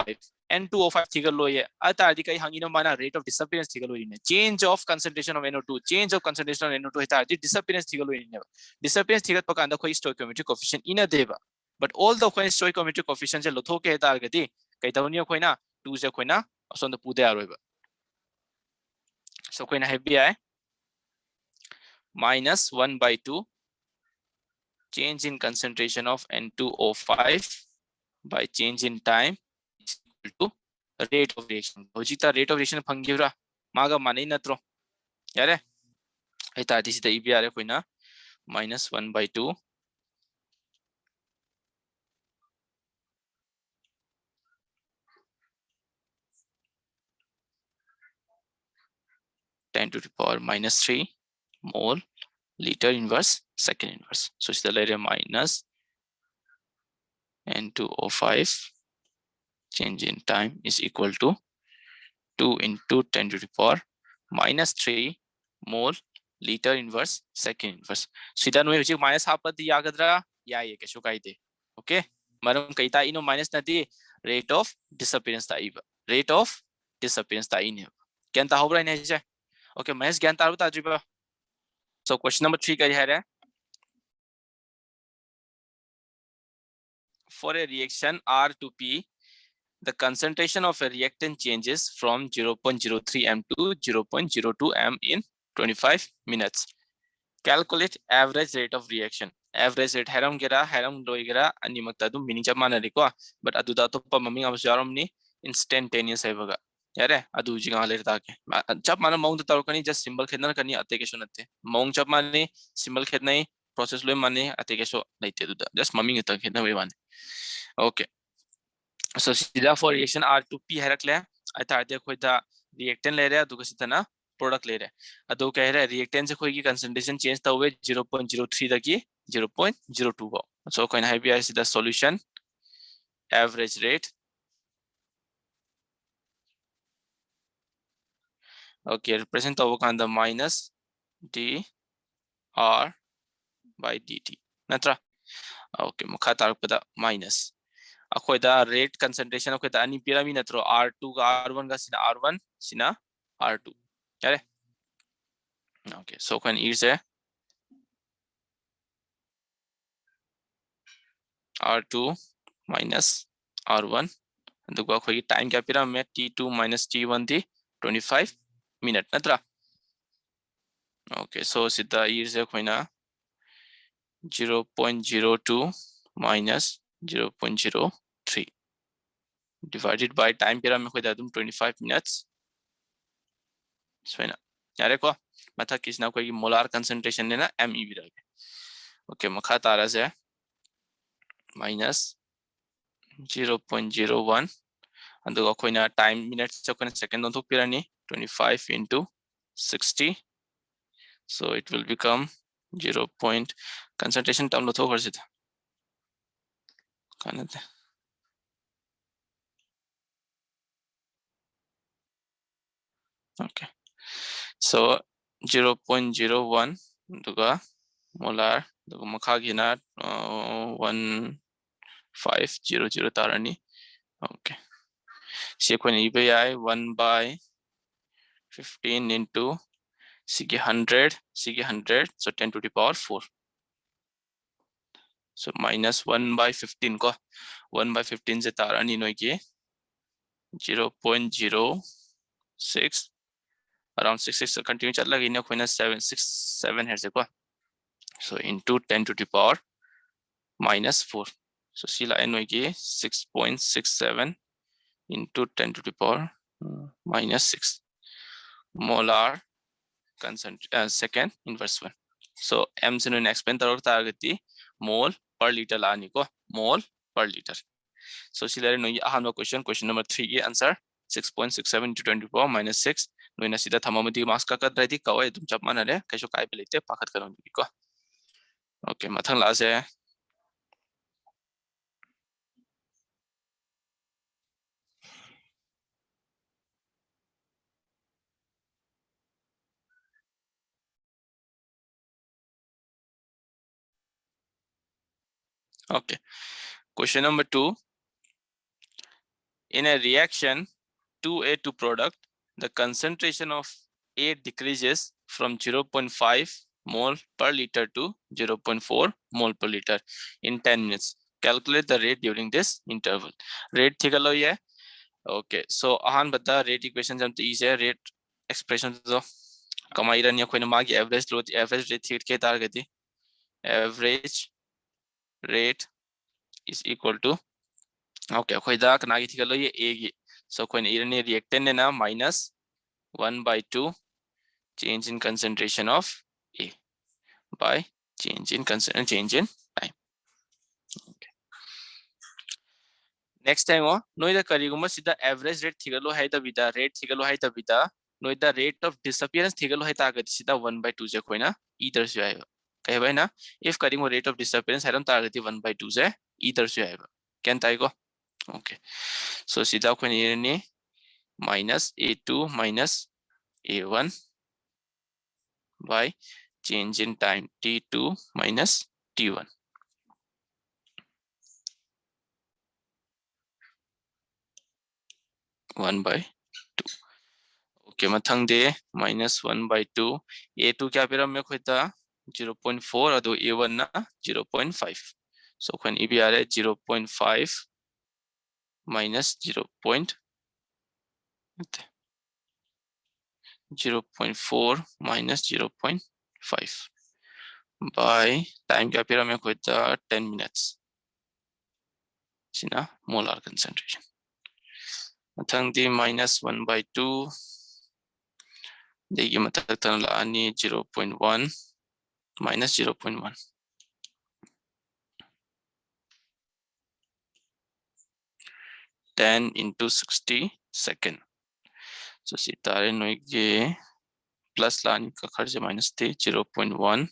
N2O5 थिगर लो ये आता आदि कहीं हंगी नो माना rate of disappearance थिगर लो इन्हें change of concentration of NO2 change of concentration of NO2 है आदि disappearance थिगर लो इन्हें disappearance थिगर पका अंदर कोई stoichiometric coefficient इन्हें देवा but all the कोई stoichiometric coefficient से लोथो के है गति कहीं ताऊनिया कोई ना 2 से कोई ना असंद पूदे आ रहे so कोई ना है भी आए minus 1/2 change in concentration of N2O5 by change in time is equal to rate of reaction. Hojita rate of reaction फंगिवरा मागा माने न त्रो यारे ऐता दिस द इबी आरे कोई ना minus 1/2 10 to the power minus 3 mole liter inverse second inverse. So it's the layer minus N2O5 change in time is equal to 2 into 10 to the power minus 3 mole liter inverse second inverse. सीधा नुए उचिक minus half पर दिया गदरा या ये cashew काई दे. Okay. मरम कई ता इनो minus ना दी rate of disappearance ता इबा. Rate of disappearance ता इन्हें. क्या ता होगा इन्हें जाए. Okay. मैं इस ज्ञान तारु ता जिबा. So question number 3 का है for a reaction R to P, the concentration of a reactant changes from 0.03 m to 0.02 m in 25 minutes. Calculate average rate of reaction. Average rate haram loigera ani magtadu meaning jab mana riko but adu da to pa mami am jarom ni instantaneous hai baga yare adu jinga le ta ke jab mana mong ta kani just symbol khedna kani ate ke shonate mong jab mane symbol khedna process lo mane ate ke so naite du just mami ta khedna we mane okay so sida for reaction R to P harakle ata de khoi da reactant le rहा adu kasi tana product ले रहे हैं तो कह रहा है reactant से कोई की कंसंट्रेशन चेंज था हुए 0.03 तक की 0.02 हो सो कोई है भी ऐसी द solution average rate okay represent तो वो कांड minus D R by dt नत्रा ओके मुखा तारक पदा माइनस अखोई दा रेट कंसंट्रेशन अखोई दा अनि पिरामिड नत्रो r2 का r1 का सिना r1 सिना r2 यारे okay so when is a r2 minus r1 दुगुआ खोई टाइम क्या पिरा मैं t2 minus t1 थी 25 minute नत्रा Okay, so sida is koina 0.02 minus 0.03 divided by time pyramid koida 25 minutes. Soina yare ko matha kisna koi molar concentration ne na MeV rage. Okay, makha tara se minus 0.01 and the koina time minutes so koina second on pirani 25 into 60, so it will become 0. Concentration term lo thokar sita kanate. Okay, so 0.01 duga molar duga makha gina 1500 tarani. Okay, so koina ibe ai 1 by 15 into Sigi 100, so 10 to the power 4. So minus 1 by 15 ko 1 by 15 se tarani noi ki 0.06 around 66 continue chala gina koina 767 hertz ko, so into 10 to the power minus 4. So sila noi ki 6.67 into 10 to the power minus 6 molar second inverse 1. So m se no explain taragati mole per liter lani ko mole per liter. So sila no ahano question number 3 ki answer 6.67 into 10 to the power minus 6 no ina sida thamamati mask ka kadrai ka wai dum chap manare kaisho kai belite pakhat karon ko. Okay, mathang la se okay, question number 2. In a reaction 2A2 product, the concentration of A decreases from 0.5 mole per liter to 0.4 mole per liter in 10 minutes. Calculate the rate during this interval. Rate thikalo ye. Okay, so ahan bata rate equation jam to easy rate expression to kamai ran ya koina magi average load average rate thik ke targeti average rate is equal to okay koida kanagi thikalo ye A gi. So koina irani reactant na minus 1 by 2 change in concentration of A by change in change in time. Okay. Next time no the kariguma sida average rate thigalo hai the bida rate thigalo hai the bida no the rate of disappearance thigalo hai ta agati sida 1 by 2 je koina either se aiba kai bhai na if karingo rate of disappearance haram ta agati 1 by 2 je either se aiba can tai go. Okay, so sida koina ni minus A2 minus A1 by change in time T2 minus T1. One by 2. Okay, mathang de minus 1 by 2. A2 kya pira me khoita 0.4 ado A1 na 0.5. So when EBR 0.5 minus 0.4 minus 0.5 by time kya pira me khoita 10 minutes. Sina molar concentration. Mathang de minus 1 by 2. Degi mathang tan la ani 0.1 minus 0.1. 10 into 60 second. So sitare noige plus line ka kharche minus the 0.1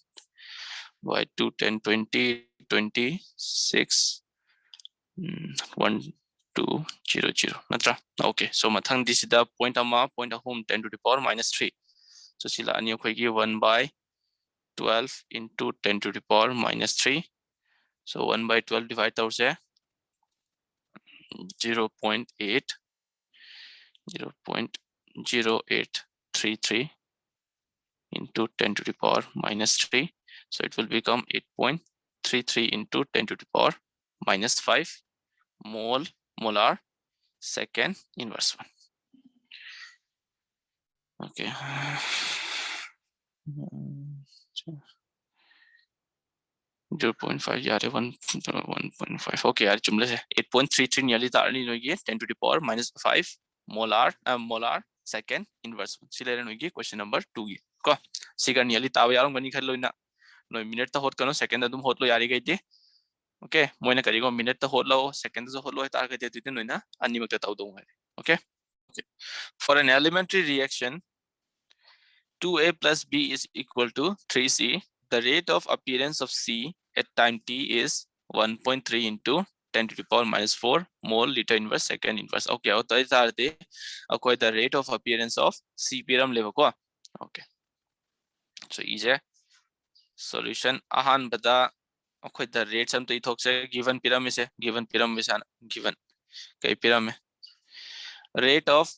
by 2 10 20 26 1 2 0 0 natra. Okay, so mathang this is the point ama point home 10 to the power minus 3. So sila ani khoigi 1 by 12 into 10 to the power minus 3. So 1 by 12 divide out se 0.8 0.0833 into 10 to the power minus 3. So it will become 8.33 into 10 to the power minus 5 molar second inverse 1. Okay. 0.5 यार 1.5 okay यार जुमले से 8.33 nearly तारनी होगी 10 to the power minus 5 molar second inverse सिलेरन होगी question number 2 की को सिगर nearly ताव यार गनी खलो इना नो मिनट ता होत कनो सेकंड अदुम होत लो यारी गई ओके मोइना करिगो मिनट ता होत लो सेकंड जो होत लो तार गई ते नोइना अनिमक ता ताव दो okay for an elementary reaction 2a plus b is equal to 3c. The rate of appearance of C at time t is 1.3 into 10 to the power minus 4 mole liter inverse second inverse. Okay, so these are the rate of appearance of C pyram level. Okay, so easy solution. Ahan bada okay the rate sum to ithok se given pyram is given given kay pyram rate of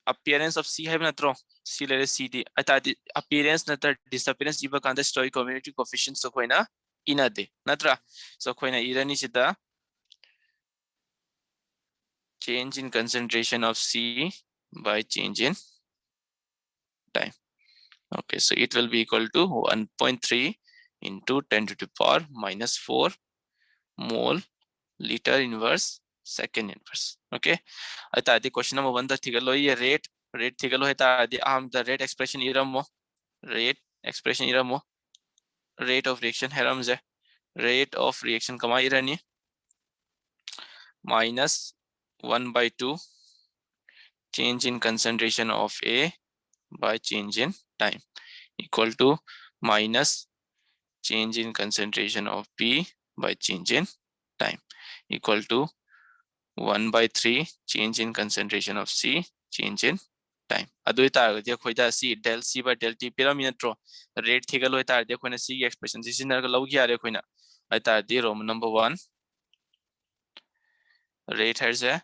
appearance of C have natro C let CD ata appearance nata disappearance iba kanda stoichiometry coefficient so koina ina de natra so koina irani sida change in concentration of C by change in time. Okay, so it will be equal to 1.3 into 10 to the power minus 4 mole liter inverse second inverse. Okay, ata the question number 1 the thigalo ye rate thigalo heta the the rate expression iramo rate expression iramo rate of reaction heramze rate of reaction kama irani minus 1 by 2 change in concentration of A by change in time equal to minus change in concentration of B by change in time equal to 1 by 3 change in concentration of C change in time. Adu ita dia khoida C del C by del T pyramid tro rate thigalo ita dia khoina C expression this is na log ya re khoina ita di Roman number 1 rate has a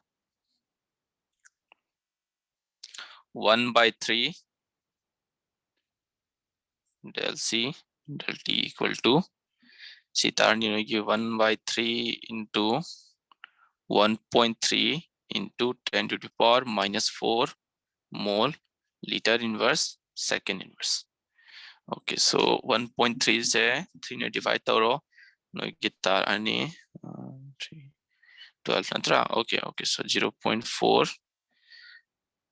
1 by 3 del C del T equal to C tarni give 1 by 3 into 1.3 into 10 to the power minus 4 mole liter inverse second inverse. Okay, so 1.3 is a 395 toro no guitar ani 12 natra okay so 0.4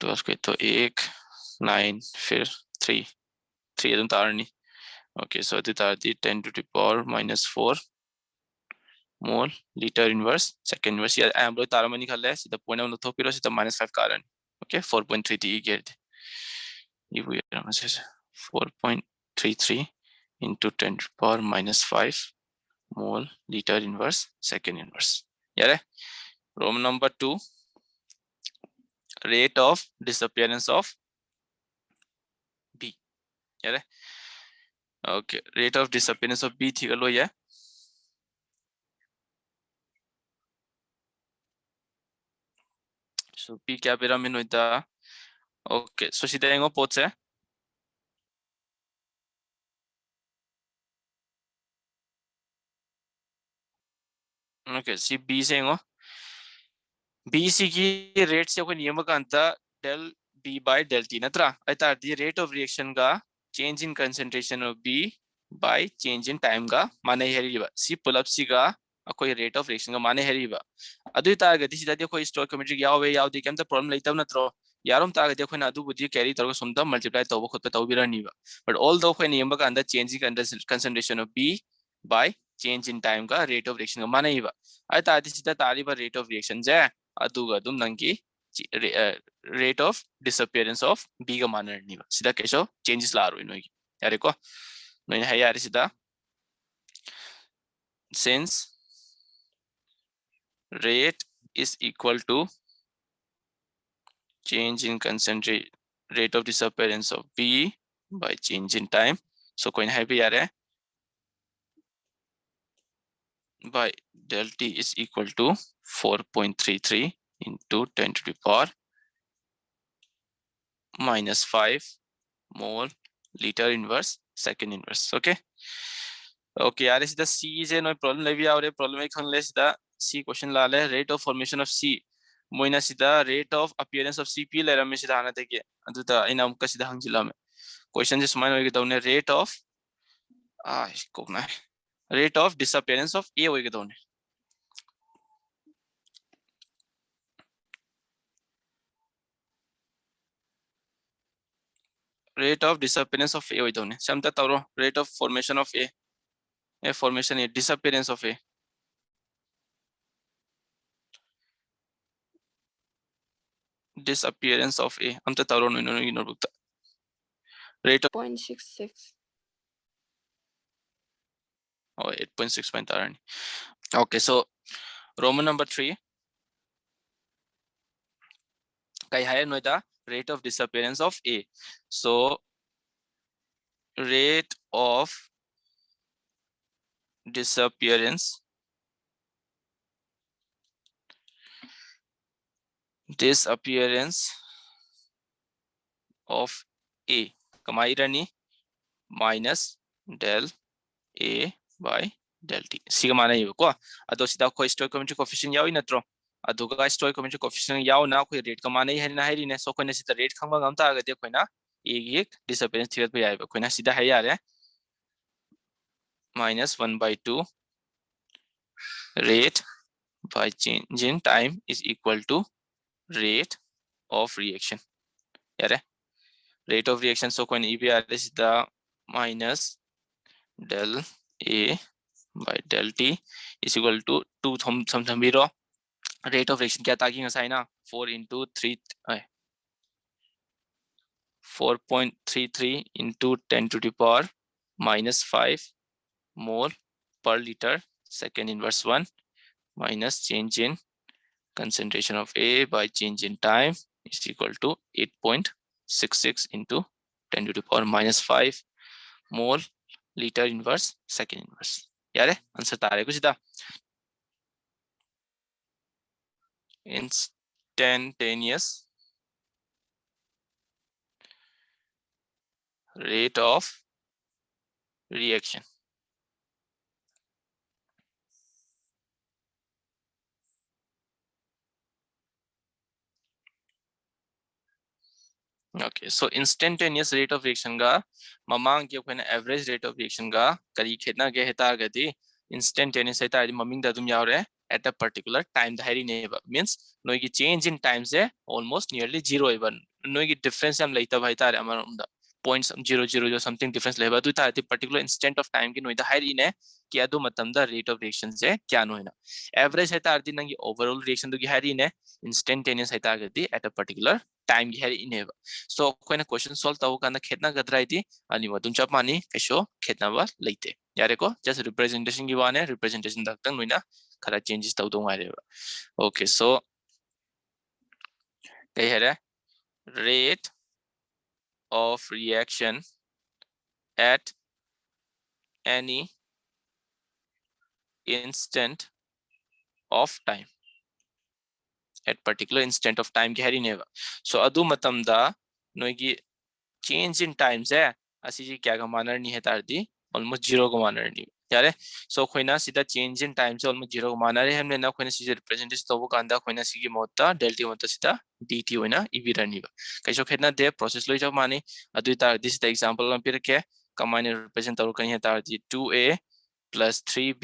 12 के तो 1 9 फिर 3 3 तारनी okay so the 10 to the power minus 4 mole liter inverse second inverse here I am lo tara mani khale sida point on to piro sida minus 5 karan okay 4.3 t get ibu ya 4.33 into 10 to the power minus 5 mole liter inverse second inverse yeah Roman number 2 rate of disappearance of B yeah okay rate of disappearance of B thigalo yeah so P kya pyramid noita okay so sida engo potse okay si B se engo BC की rate से कोई नियम का अंतर del B by del T नत्रा ऐता the rate of reaction का change in concentration of B by change in time का माने है Riba C pull up C का कोई rate of reaction का माने है रिबा अदु इता गति सीधा देखो stoichiometry याव दे केम तो problem लेता नत्रो यारों ता देखो ना अदु बुद्धि carry तरको सुनता multiply तो वो खुद पे तो भी रहनी बा but although कोई नियम का अंतर change in concentration of B by change in time का rate of reaction का माने ही बा ऐता आदि सीधा तारी पर rate of reaction जाए aduga dum nangi rate of disappearance of B ga manner ni ba sida kesho changes la ro inoi yare ko no hai yare sida since rate is equal to change in concentration rate of disappearance of B by change in time so koi hai bhi yare by del T is equal to 4.33 into 10 to the power minus 5 mole liter inverse second inverse okay यार सीधा C जे no problem ले भी आ रहे problem एक खन ले सीधा C question ला ले rate of formation of C मोइना सीधा rate of appearance of CP ले रहा मैं सीधा आना देखिए अदुता इन हम का सीधा हंजिला में क्वेश्चन जिस मायने होगी तो उन्हें रेट ऑफ कोकना rate of disappearance of A होगी तो उन्हें rate of disappearance of A होइदोने समता तौरो rate of formation of A formation A disappearance of A disappearance of A amta tauro no notebook rate of 0.66. 8.6 point tarani. Okay, so Roman number 3 kai higher noida rate of disappearance of A. So rate of disappearance of A kamai rani minus del A by del T siga mana yi ko ado sida ko stoichiometric coefficient yawi natro aduga stoichiometric coefficient yaw na ko rate ka mana yi na hai ne so ko ne sida rate khangba ngam ta ga de ko na A gi disappearance theory ba yai ba ko na sida hai yare minus 1/2 rate by change in time is equal to rate of reaction yare rate of reaction so ko ne EBR is the minus del A by del T is equal to 2 thom biro rate of reaction kya ta ki ngasai na 4 into 3 4.33 into 10 to the power minus 5 mole per liter second inverse 1 minus change in concentration of A by change in time is equal to 8.66 into 10 to the power minus 5 mole liter inverse second inverse यार answer तारे कुछ था instantaneous rate of reaction okay so instantaneous rate of reaction ga mamang ki koina average rate of reaction ga kari khetna ge heta gadi instantaneous heta di maming da dum yaure at a particular time the hari ne means no ki change in time se almost nearly zero even no ki difference am laita bhai tar amar umda 0.00 something difference leba tu ta particular instant of time ki no da hari ne ki adu matam da rate of reaction se kya no ina average heta ardi nangi overall reaction du ki hari ne instantaneous heta gadi at a particular time ki hari ine so koina question solve taw kana khetna gadra idi ani madum chap mani kaisho khetna ba leite yare ko just representation ki wane representation dak tang noina khara changes taw do ngare okay so kai hera rate of reaction at any instant of time at particular instant of time ki hari neva so adu matam da noigi change in time se asi ji kya ga manar ni hai tar di almost zero ga manar ni yare so khoina sida change in time se almost zero ga manar hai हमने ना khoina si representation to bu kanda khoina si gi motta delta motta sida dt hoina ibi rani ba kaiso khetna de process loi jab mani adu tar this the example lam pir ke combine represent taru kan hai tar di 2a plus 3b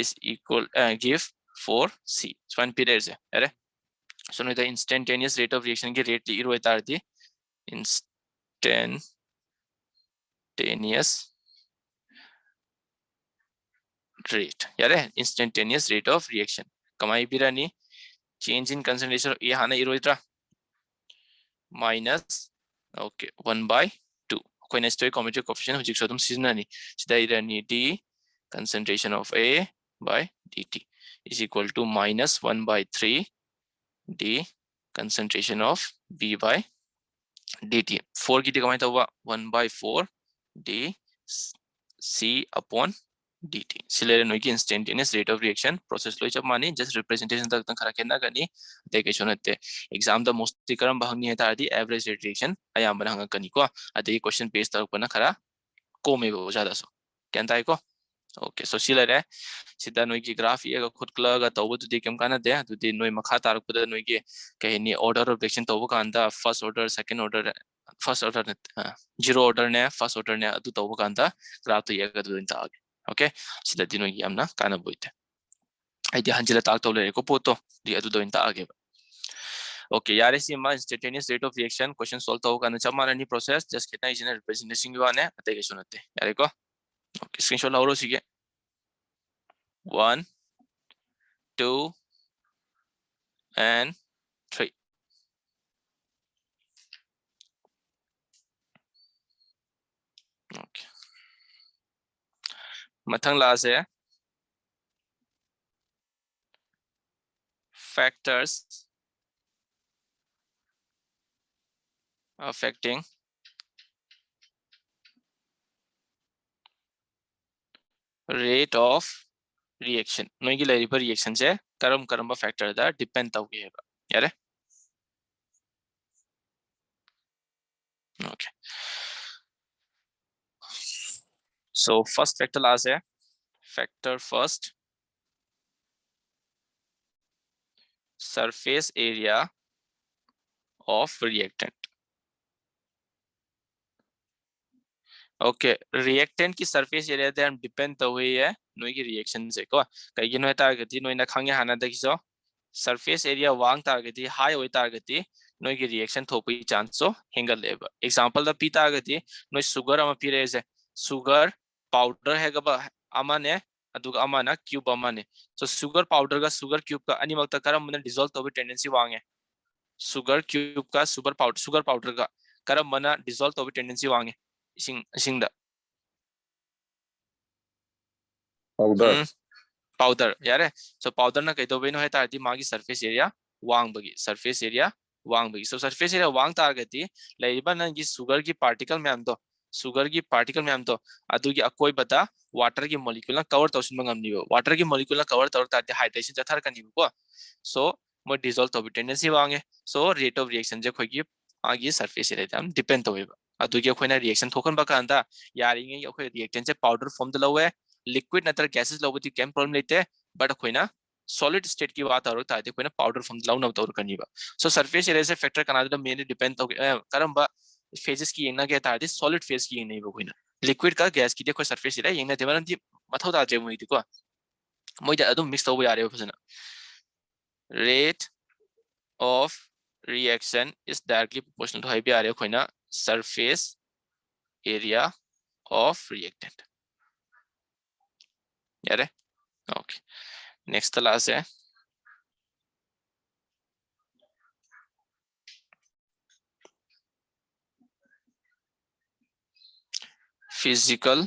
is equal give 4c so one period se are so no the instantaneous rate of reaction ki rate li ro tar di instantaneous rate yare instantaneous rate of reaction kamai birani change in concentration of A hana iroitra minus okay 1/2 koina stoichiometric coefficient hojik so tum seasonally sida irani d concentration of A by dt is equal to minus 1/3 d concentration of B by dt 4 ki kamai tawa 1/4 d c upon dt silere no ki instantaneous rate of reaction process loi chap mani just representation tak tan khara kenna gani te ke chonatte exam da most karam bahangni heta di average rate reaction ayam bana hanga kani ko ade question page tak pana khara ko me bo jada so kyan tai ko okay so silere sida noi ki graph ye ga khud kla ga taw du de kem kana de du de noi makha tar ku da noi ki kahini order of reaction taw kan da first order second order first order ne zero order ne first order ne adu to kanda graph to yaga du ta okay sida dino yamna kana boite idea hanjila tak to le ko poto di adu do ta age okay yare si ma instantaneous rate of reaction question solve to kana chamana ni process just kitna is in representation gi wane ate ke sunate yare ko okay screenshot lauro sige 1 2 and 3 okay mathang la se factors affecting rate of reaction noigi leriba reaction se karamba factor da depend tawge heba yare okay so first factor la se factor first surface area of reactant okay reactant की surface area दे हम depend तो हुई है नोई की reaction से को कहीं की नोई तारगती नोई ना खांगे हाना तक सो surface area वांग तारगती high हुई तारगती नोई की reaction थोपी chance सो हिंगल लेबा example दा पी तारगती नोई sugar अमा पी रहे से sugar powder है कब अमा ने अदुग अमा ना cube अमा ने so sugar powder का sugar cube का अनी मक्ता करम मने dissolve तो भी tendency वांगे sugar cube का sugar powder का करम मना dissolve तो भी tendency वांगे ising da powder yare so powder na kai do beno heta di magi surface area wang bagi so surface area wang ta gati leiba na gi sugar ki particle ma'am तो adu gi akoi bata water ki molecule na cover tawsin bangam ni water ki molecule na cover tawr ta hydration jathar kan ni ko so mo dissolve to tendency wang so rate of reaction je khoi gi agi surface area dam depend to अदुगी अखोइना reaction थोकन बकांदा यारिंगे अखोइ reactant से powder form द लवे liquid नतर गैसेस लवती केम प्रॉब्लम लेते बट अखोइना सॉलिड स्टेट की बात आरो ताते कोइना पाउडर फॉर्म लाउ न तौर कनीबा सो सरफेस एरिया से फैक्टर कनादा मेनली डिपेंड तो करंबा फेजेस की येंगना के ताते सॉलिड फेज की येंगनै बकोइना लिक्विड का गैस की देखो सरफेस एरिया येंगना देबन दि मथौ दा जे मोइदि को मोइदा अदुम मिक्स तौबो यारे फजना rate of reaction is directly proportional to high भी यारे खोइना surface area of reactant यारे okay next the last है physical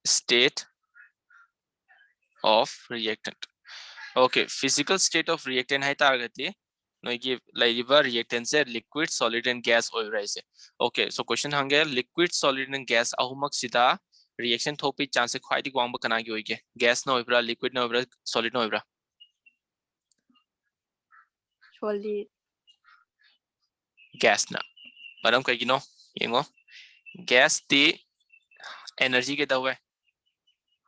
state of reactant okay physical state of reactant है तारगती नोइगी लाइरिबा reactant से liquid solid and gas oil rise okay so question हंगे liquid solid and gas अहुमक सिदा reaction थोपी chance ख्वाई दी वांग बकना की होइगे gas ना होइब्रा liquid ना होइब्रा solid ना होइब्रा solid gas na madam kay gino yengo gas ती energy के Dave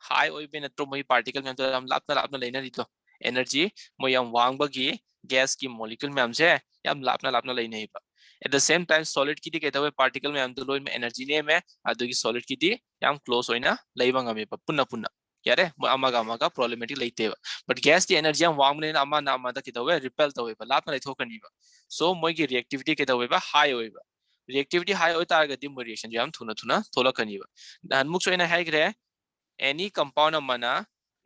high oil पे नत्रो मोई particle में तो हम लापना लेना रितो energy मोई हम वांग बगी gas की molecule में हमसे हम लापना लेना ही पा at the same time solid की दी कहता हुए particle में हम तो लोग में energy ने में आदि की solid की दी हम close होई ना लाइवांग हमें पा पुन्ना यारे अमागा problematic लेते हैं but gas की energy हम वांग में अमा ना अमा दा कहता हुए repel तो हुए पा लापना लेते हो करनी पा so मोई की reactivity कहता हुए पा high होई पा reactivity high होता है गति मोई reaction जो हम थुना थोला करनी पा दान मुख सोई ना है कि any compound अमना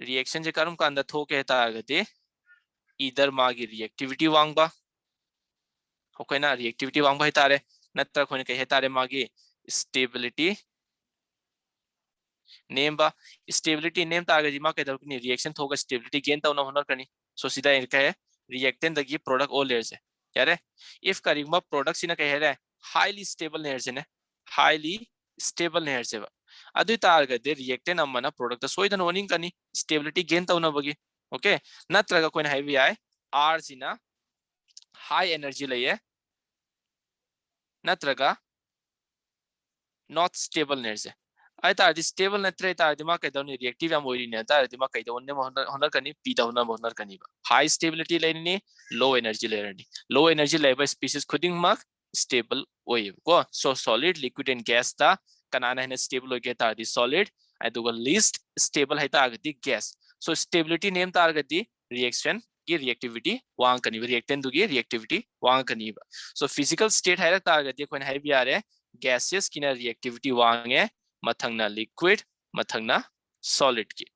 reaction जे कर्म का अंदर थो कहता है गति either मागी reactivity वांगबा होकैना reactivity वांगबा है तारे नत्र कोने कहे तारे मागी stability नेम बा stability नेम तागे जिमा के दर कनी reaction थोगा stability gain ता उना होनर कनी so सीधा इनका है reactant दगी product all layers है यारे if करिंगबा product सिना कहे रे highly stable layers ने highly stable layers है अदु तारगदे reactant अमना product ता सोइदन ओनिंग कनी stability gain ता उना बगी okay नत्र का कोने heavy आए R सिना high energy लये नत्रगा not stable layers है आई तारदी stable नत्रे तारदी मा कइदोनी reactive या मोइरी ने तारदी मा कइदो ओन्ने होनर कनी पीदा होनर कनी बा high stability लेनी low energy layer नी low energy layer species खुदिंग मा stable ko. So solid, liquid and gas ta kanana hena stable oge ta di solid aduga least stable hai ta agati gas. So stability name ta agati reaction की reactivity wang kani reactant du की reactivity wang kani ba. So physical state hai ta agati कोई है भी आ रहे हैं gaseous की ना reactivity wang है मथंगना liquid मथंगना solid की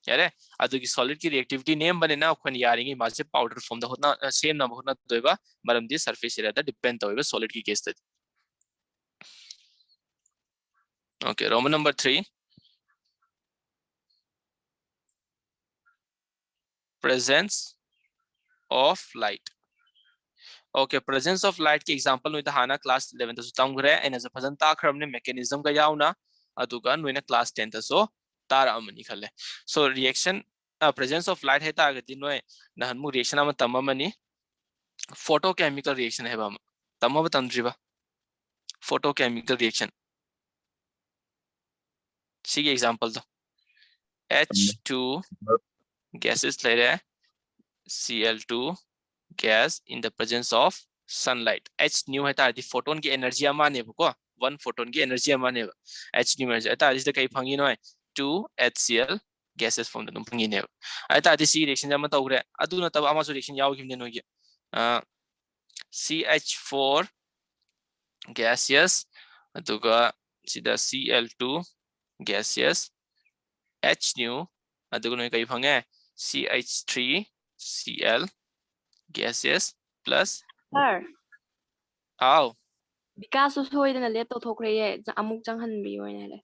यार है अदुगी solid की reactivity name बने ना अपन यारेंगे मासे powder form दा होना same ना होना तो इबा मरम दी surface area दा depend तो इबा solid की case दा. Okay, Roman number 3. Presence of light. Okay, presence of light की example नो इता हाना class 11 तसो तांग गरे एन एज अ फजन ताखरम ने mechanism का यावना अदुगा नो इना class 10 तसो तार अमनी खले. So reaction presence of light है ता आगति नो ना हनमु reaction आम तममनी photochemical reaction है बाम तमम तंद्रिबा photochemical reaction सी example तो H2 gases ले रहे Cl2 gas in the presence of sunlight. H nu है ताकि photon की energy आमाने बको one photon की energy आमाने बा H nu है ताकि इस कई फंगी नो है 2 HCl gases form the fungi ने बा ताकि सी reaction जामा तो उरे अदु न तब आमा सो reaction याव किमने नो ये CH4 gaseous अदुगा सीधा Cl2 gaseous H nu अदुगा नो कई फंगे CH3 Cl gaseous plus Sir, how because soidana lep tawthokre ye amuk changhanbi oina le.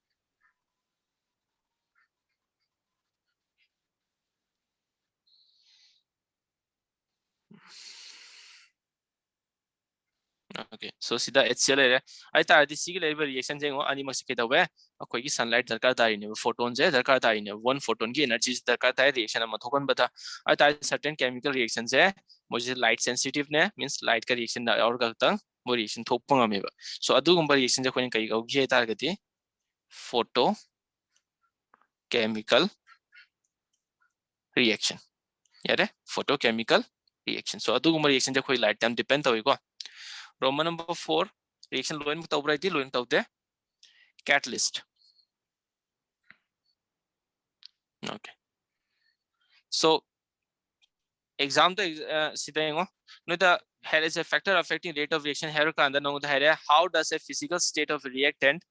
okay so sida HCl है आई तारदी सी की लेवल रिएक्शन जेंगो अनि मसे के दवे अखोई की सनलाइट दरकार तारी ने फोटोन जे दरकार तारी ने वन फोटोन की एनर्जी दरकार तारी रिएक्शन म थोकन बता आई तारदी सर्टेन केमिकल रिएक्शन जे मुझे लाइट सेंसिटिव ने मींस लाइट का रिएक्शन और का मो रिएक्शन थोकपंग अमेबा सो अदु गुंबा रिएक्शन जे कोइन कई गौ गे तारगति फोटो केमिकल रिएक्शन यारे फोटो केमिकल रिएक्शन सो अदु गुंबा रिएक्शन जे कोई लाइट टाइम डिपेंड तोइको. Roman number 4 reaction loin tau braiti loin tau de catalyst. Okay, so exam to sida yengo no the here is a factor affecting rate of reaction here ka andar no the here how does a physical state of reactant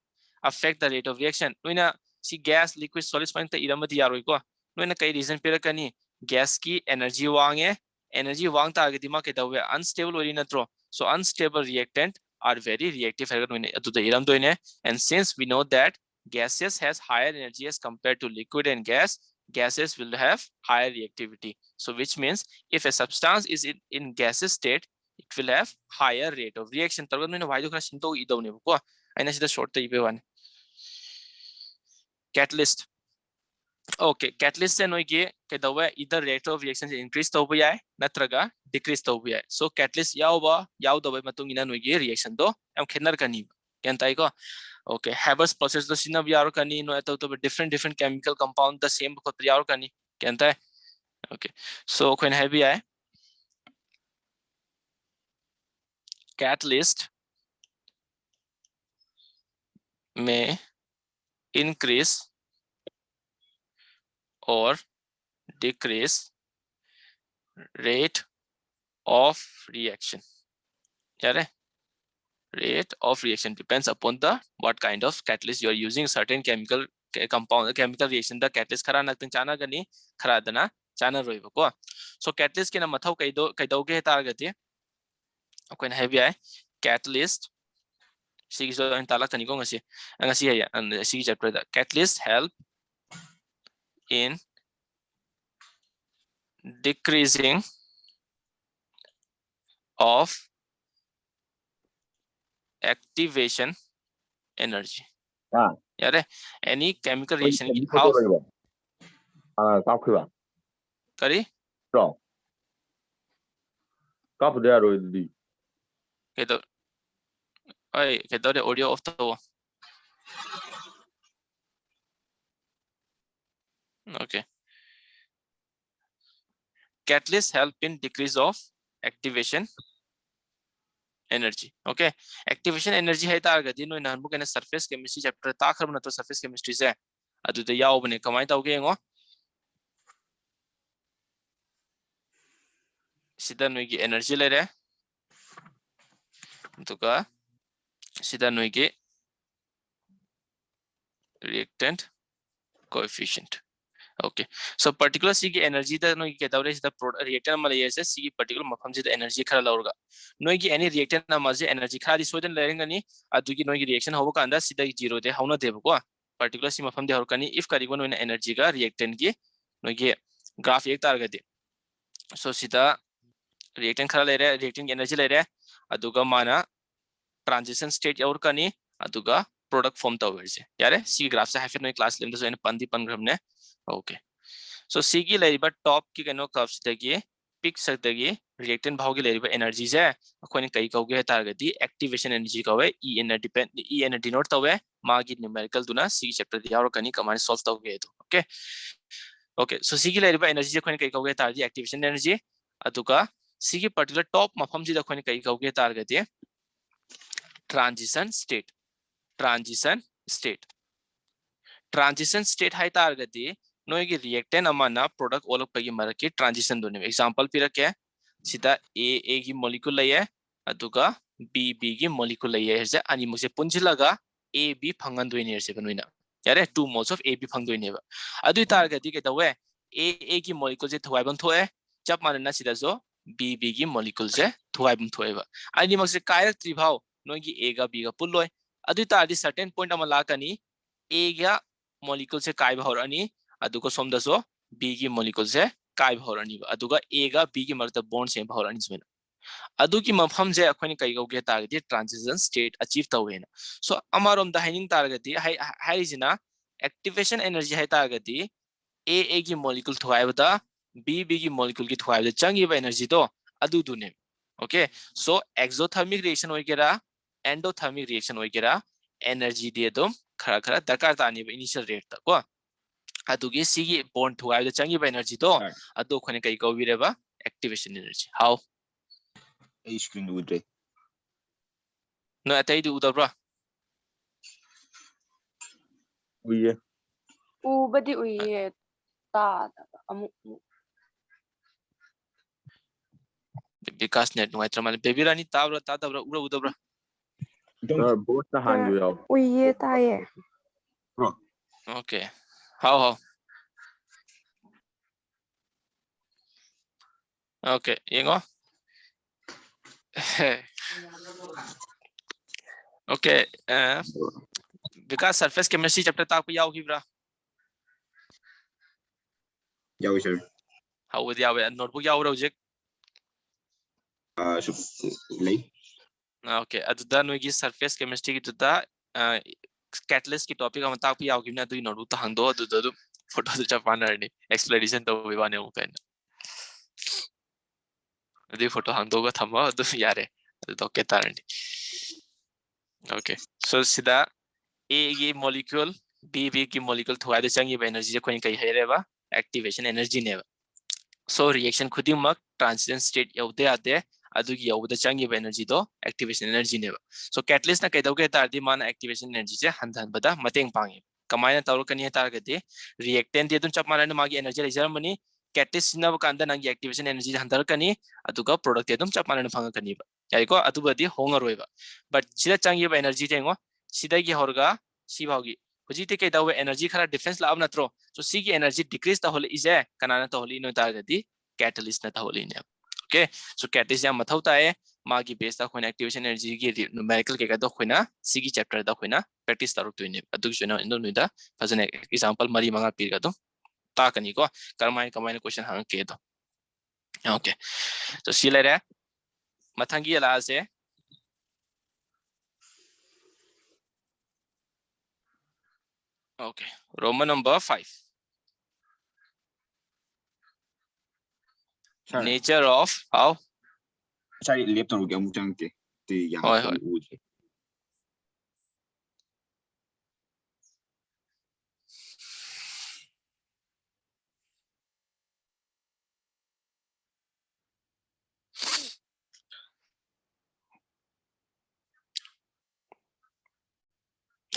affect the rate of reaction no ina si gas liquid solids point ta iramati yaroi ko no ina kai reason pera kani gas ki energy wang ta agadi ma ke dawe unstable ori natro so unstable reactant are very reactive here no atu the iram do ine and since we know that gaseous has higher energy as compared to liquid and gases will have higher reactivity. So which means if a substance is in gaseous state, it will have higher rate of reaction. Targan mein why do kra sinto idaw ne ko aina sida short ta ibe one catalyst. Okay, catalyst se noi ge ke dawa either rate of reaction increase to ba yae natraga decrease to ba yae. So catalyst yaw dawa matung ina noi ge reaction do am khenar kani kyan tai ko. Okay, Haber's process the sinna bi aro kani no to different chemical compound the same ko tri aro kani kyan tai. Okay, so when heavy hai catalyst may increase or decrease rate of reaction. Yeah, rate of reaction depends upon the what kind of catalyst you are using. Certain chemical compound chemical reaction the catalyst khara naktin chana gani khara dana chana roiba ko. So catalyst ke na mathau kaido ge targati akoin heavy hai catalyst sigi so in tala tani ko ngasi ya and sigi chapter the catalyst help in decreasing of activation energy. Yeah, any chemical reaction how kari kedo ai kedo the audio of the okay catalyst help in decrease of activation energy. Okay, activation energy hai targadi no na bu kana surface chemistry chapter ta kharna to surface chemistry se adu de yaw bane kamai tawge ngo sida noi gi energy lere tuka sida noi gi reactant coefficient. Okay, so particular C की energy दा नोई के तावरे सिदा reactant number ये से C की particular मफहम सिदा energy खरा लाऊगा नोई की any reactant नंबर से energy खरा दिसोदन लेरेंगा नी अदु की नोई की reaction होगा कांदा सिदा zero दे हाउना दे बको particular C मफहम दे होगा नी if करीबन नोई energy का reactant की नोई की graph एक तार गति so सिदा reactant खरा ले रहे reactant energy ले रहे अदु का माना transition state और का नी अदु का product form तावरे यारे C graph से हाइफन नोई class लेंगे तो इन्हें पंदी पंद्रह ने okay. So C की लेरिबा top की कनो कर्व्स तगी पिक सकतगी reactant भाव की लेरिबा एनर्जी से अखोने कई कौगे है तारगती एक्टिवेशन एनर्जी कौवे E एन डिपेंड E एन डिनोट तवे मागी न्यूमेरिकल दुना C चैप्टर दिया और कनी कमाने सॉल्व तौगे तो ओके ओके सो C की लेरिबा एनर्जी से अखोने कई कौगे तारगती एक्टिवेशन एनर्जी अतुका C की पर्टिकुलर टॉप मफहम जी अखोने कई कौगे तारगती transition state transition state transition state है तारगती नोई की रिएक्टेंट अमाना प्रोडक्ट ओलक पगी मरक की ट्रांजिशन दोने एग्जांपल पिरके सिदा ए की मॉलिक्यूल लये अदुगा बी की मॉलिक्यूल लये हेसे अनि मुसे पुंजिलगा ए बी फंगन दोइने हेसे बनोइना यारे two moles of A B फंग दोइने बा अदुइ तारगती के तवे ए की मॉलिक्यूल से थवाइबन थोए जब मानना सिदा जो बी की मॉलिक्यूल से थवाइबन थोएबा अनि मसे कायरक त्रिभाव नोई की ए गा बी गा पुल्लोय अदुइ तारदी सर्टेन पॉइंट अमा लाकनी ए गा मॉलिक्यूल से कायबा होरनी अदुगा सोमदसो बी की मॉलिक्यूल से कायबा होरनी अदुगा ए गा बी की मरता बॉन्ड से होरनी सुमेना अदुगी मफम जे अखोनी कई गौगे तारगती ट्रांजिशन स्टेट अचीव तवेना सो अमारोम द हाइनिंग तारगती हाइजिना एक्टिवेशन एनर्जी है तारगती ए की मॉलिक्यूल थवाइबदा बी की मॉलिक्यूल की थवाइबदा चंगीबा एनर्जी तो अदुदुने ओके सो एक्सोथर्मिक रिएक्शन होइगेरा एंडोथर्मिक रिएक्शन होइगेरा एनर्जी दे दो खरा खरा दरकार तानीबा इनिशियल रेट ता को अदुगी सिगी बॉन्ड थुआइबदा चंगीबा एनर्जी तो अदु खोने कई कौबिरेबा एक्टिवेशन एनर्जी हाउ ए स्क्रीन उद्रे नो अतै दु उदब्रा उये उबदी उइये ता अमुक विकास नेट नुआइत्रा माने बेबी रानी ताब्रा ताब्रा उरा उदब्रा बोट ता हांगु याव उइये ताये ओके हाउ हाउ ओके येंगो okay Vikas surface chemistry chapter ताक याव हिब्रा याव सर हाउ वद याव नोटबुक याव रोजिक सु ले ओके अदुदा नोगी सरफेस केमिस्ट्री की तुदा कैटलिस्ट की टॉपिक हम ताक याव गिना दुई नोटबुक ता हंदो अदुदा दु फोटो दु चपानरनी एक्सप्लेनेशन तो विवाने मुकैन अदि फोटो हंदोगा थमा अदु यारे अदु के तारनी ओके सो सिदा ए की मॉलिक्यूल बी की मॉलिक्यूल थोड़ा दे चंगी एनर्जी जे कोई कई हेरेबा एक्टिवेशन एनर्जी ने सो रिएक्शन खुदिमक ट्रांजिशन स्टेट यौदे आते अदुगी यौबदा चंगी एनर्जी तो एक्टिवेशन एनर्जी ने सो कैटलिस्ट ना कइदौगे तारदी मान एक्टिवेशन एनर्जी से हंधनबदा मतेंग पांगे कमायना तौरकनी तारगदे रिएक्टेंट दे दुन चपमाना मागी एनर्जी लेजरमनी कैटलिस्ट सिनब कांदा नंगी एक्टिवेशन एनर्जी हंधरकनी अदुगा प्रोडक्ट दे दुन चपमाना फंगकनी याइको अदुबदी होंगरोइबा बट सिदा चंगी एनर्जी जेंगो सिदागी होरगा सिभागी हुजिते के दावे एनर्जी खरा डिफरेंस लाब नत्रो सो सी की एनर्जी डिक्रीज ता होले इजे कनाना ता होले नो तारगदी कैटलिस्ट ना ता होले ने ओके सो कैटलिस्ट या मथौ ताए मागी बेस ता खोना एक्टिवेशन एनर्जी की न्यूमेरिकल के का दो खोना सी की चैप्टर दा खोना प्रैक्टिस तारुक तुइने अदुग जोना इनो नुदा फजन एग्जांपल मरी मंगा पीर का दो ताकनी को करमाय कमाय क्वेश्चन हां के दो ओके तो सी ले रे मथंगी अला से okay Roman number 5 nature of how sorry left on gam tang te te yang Hoi, hoi. uji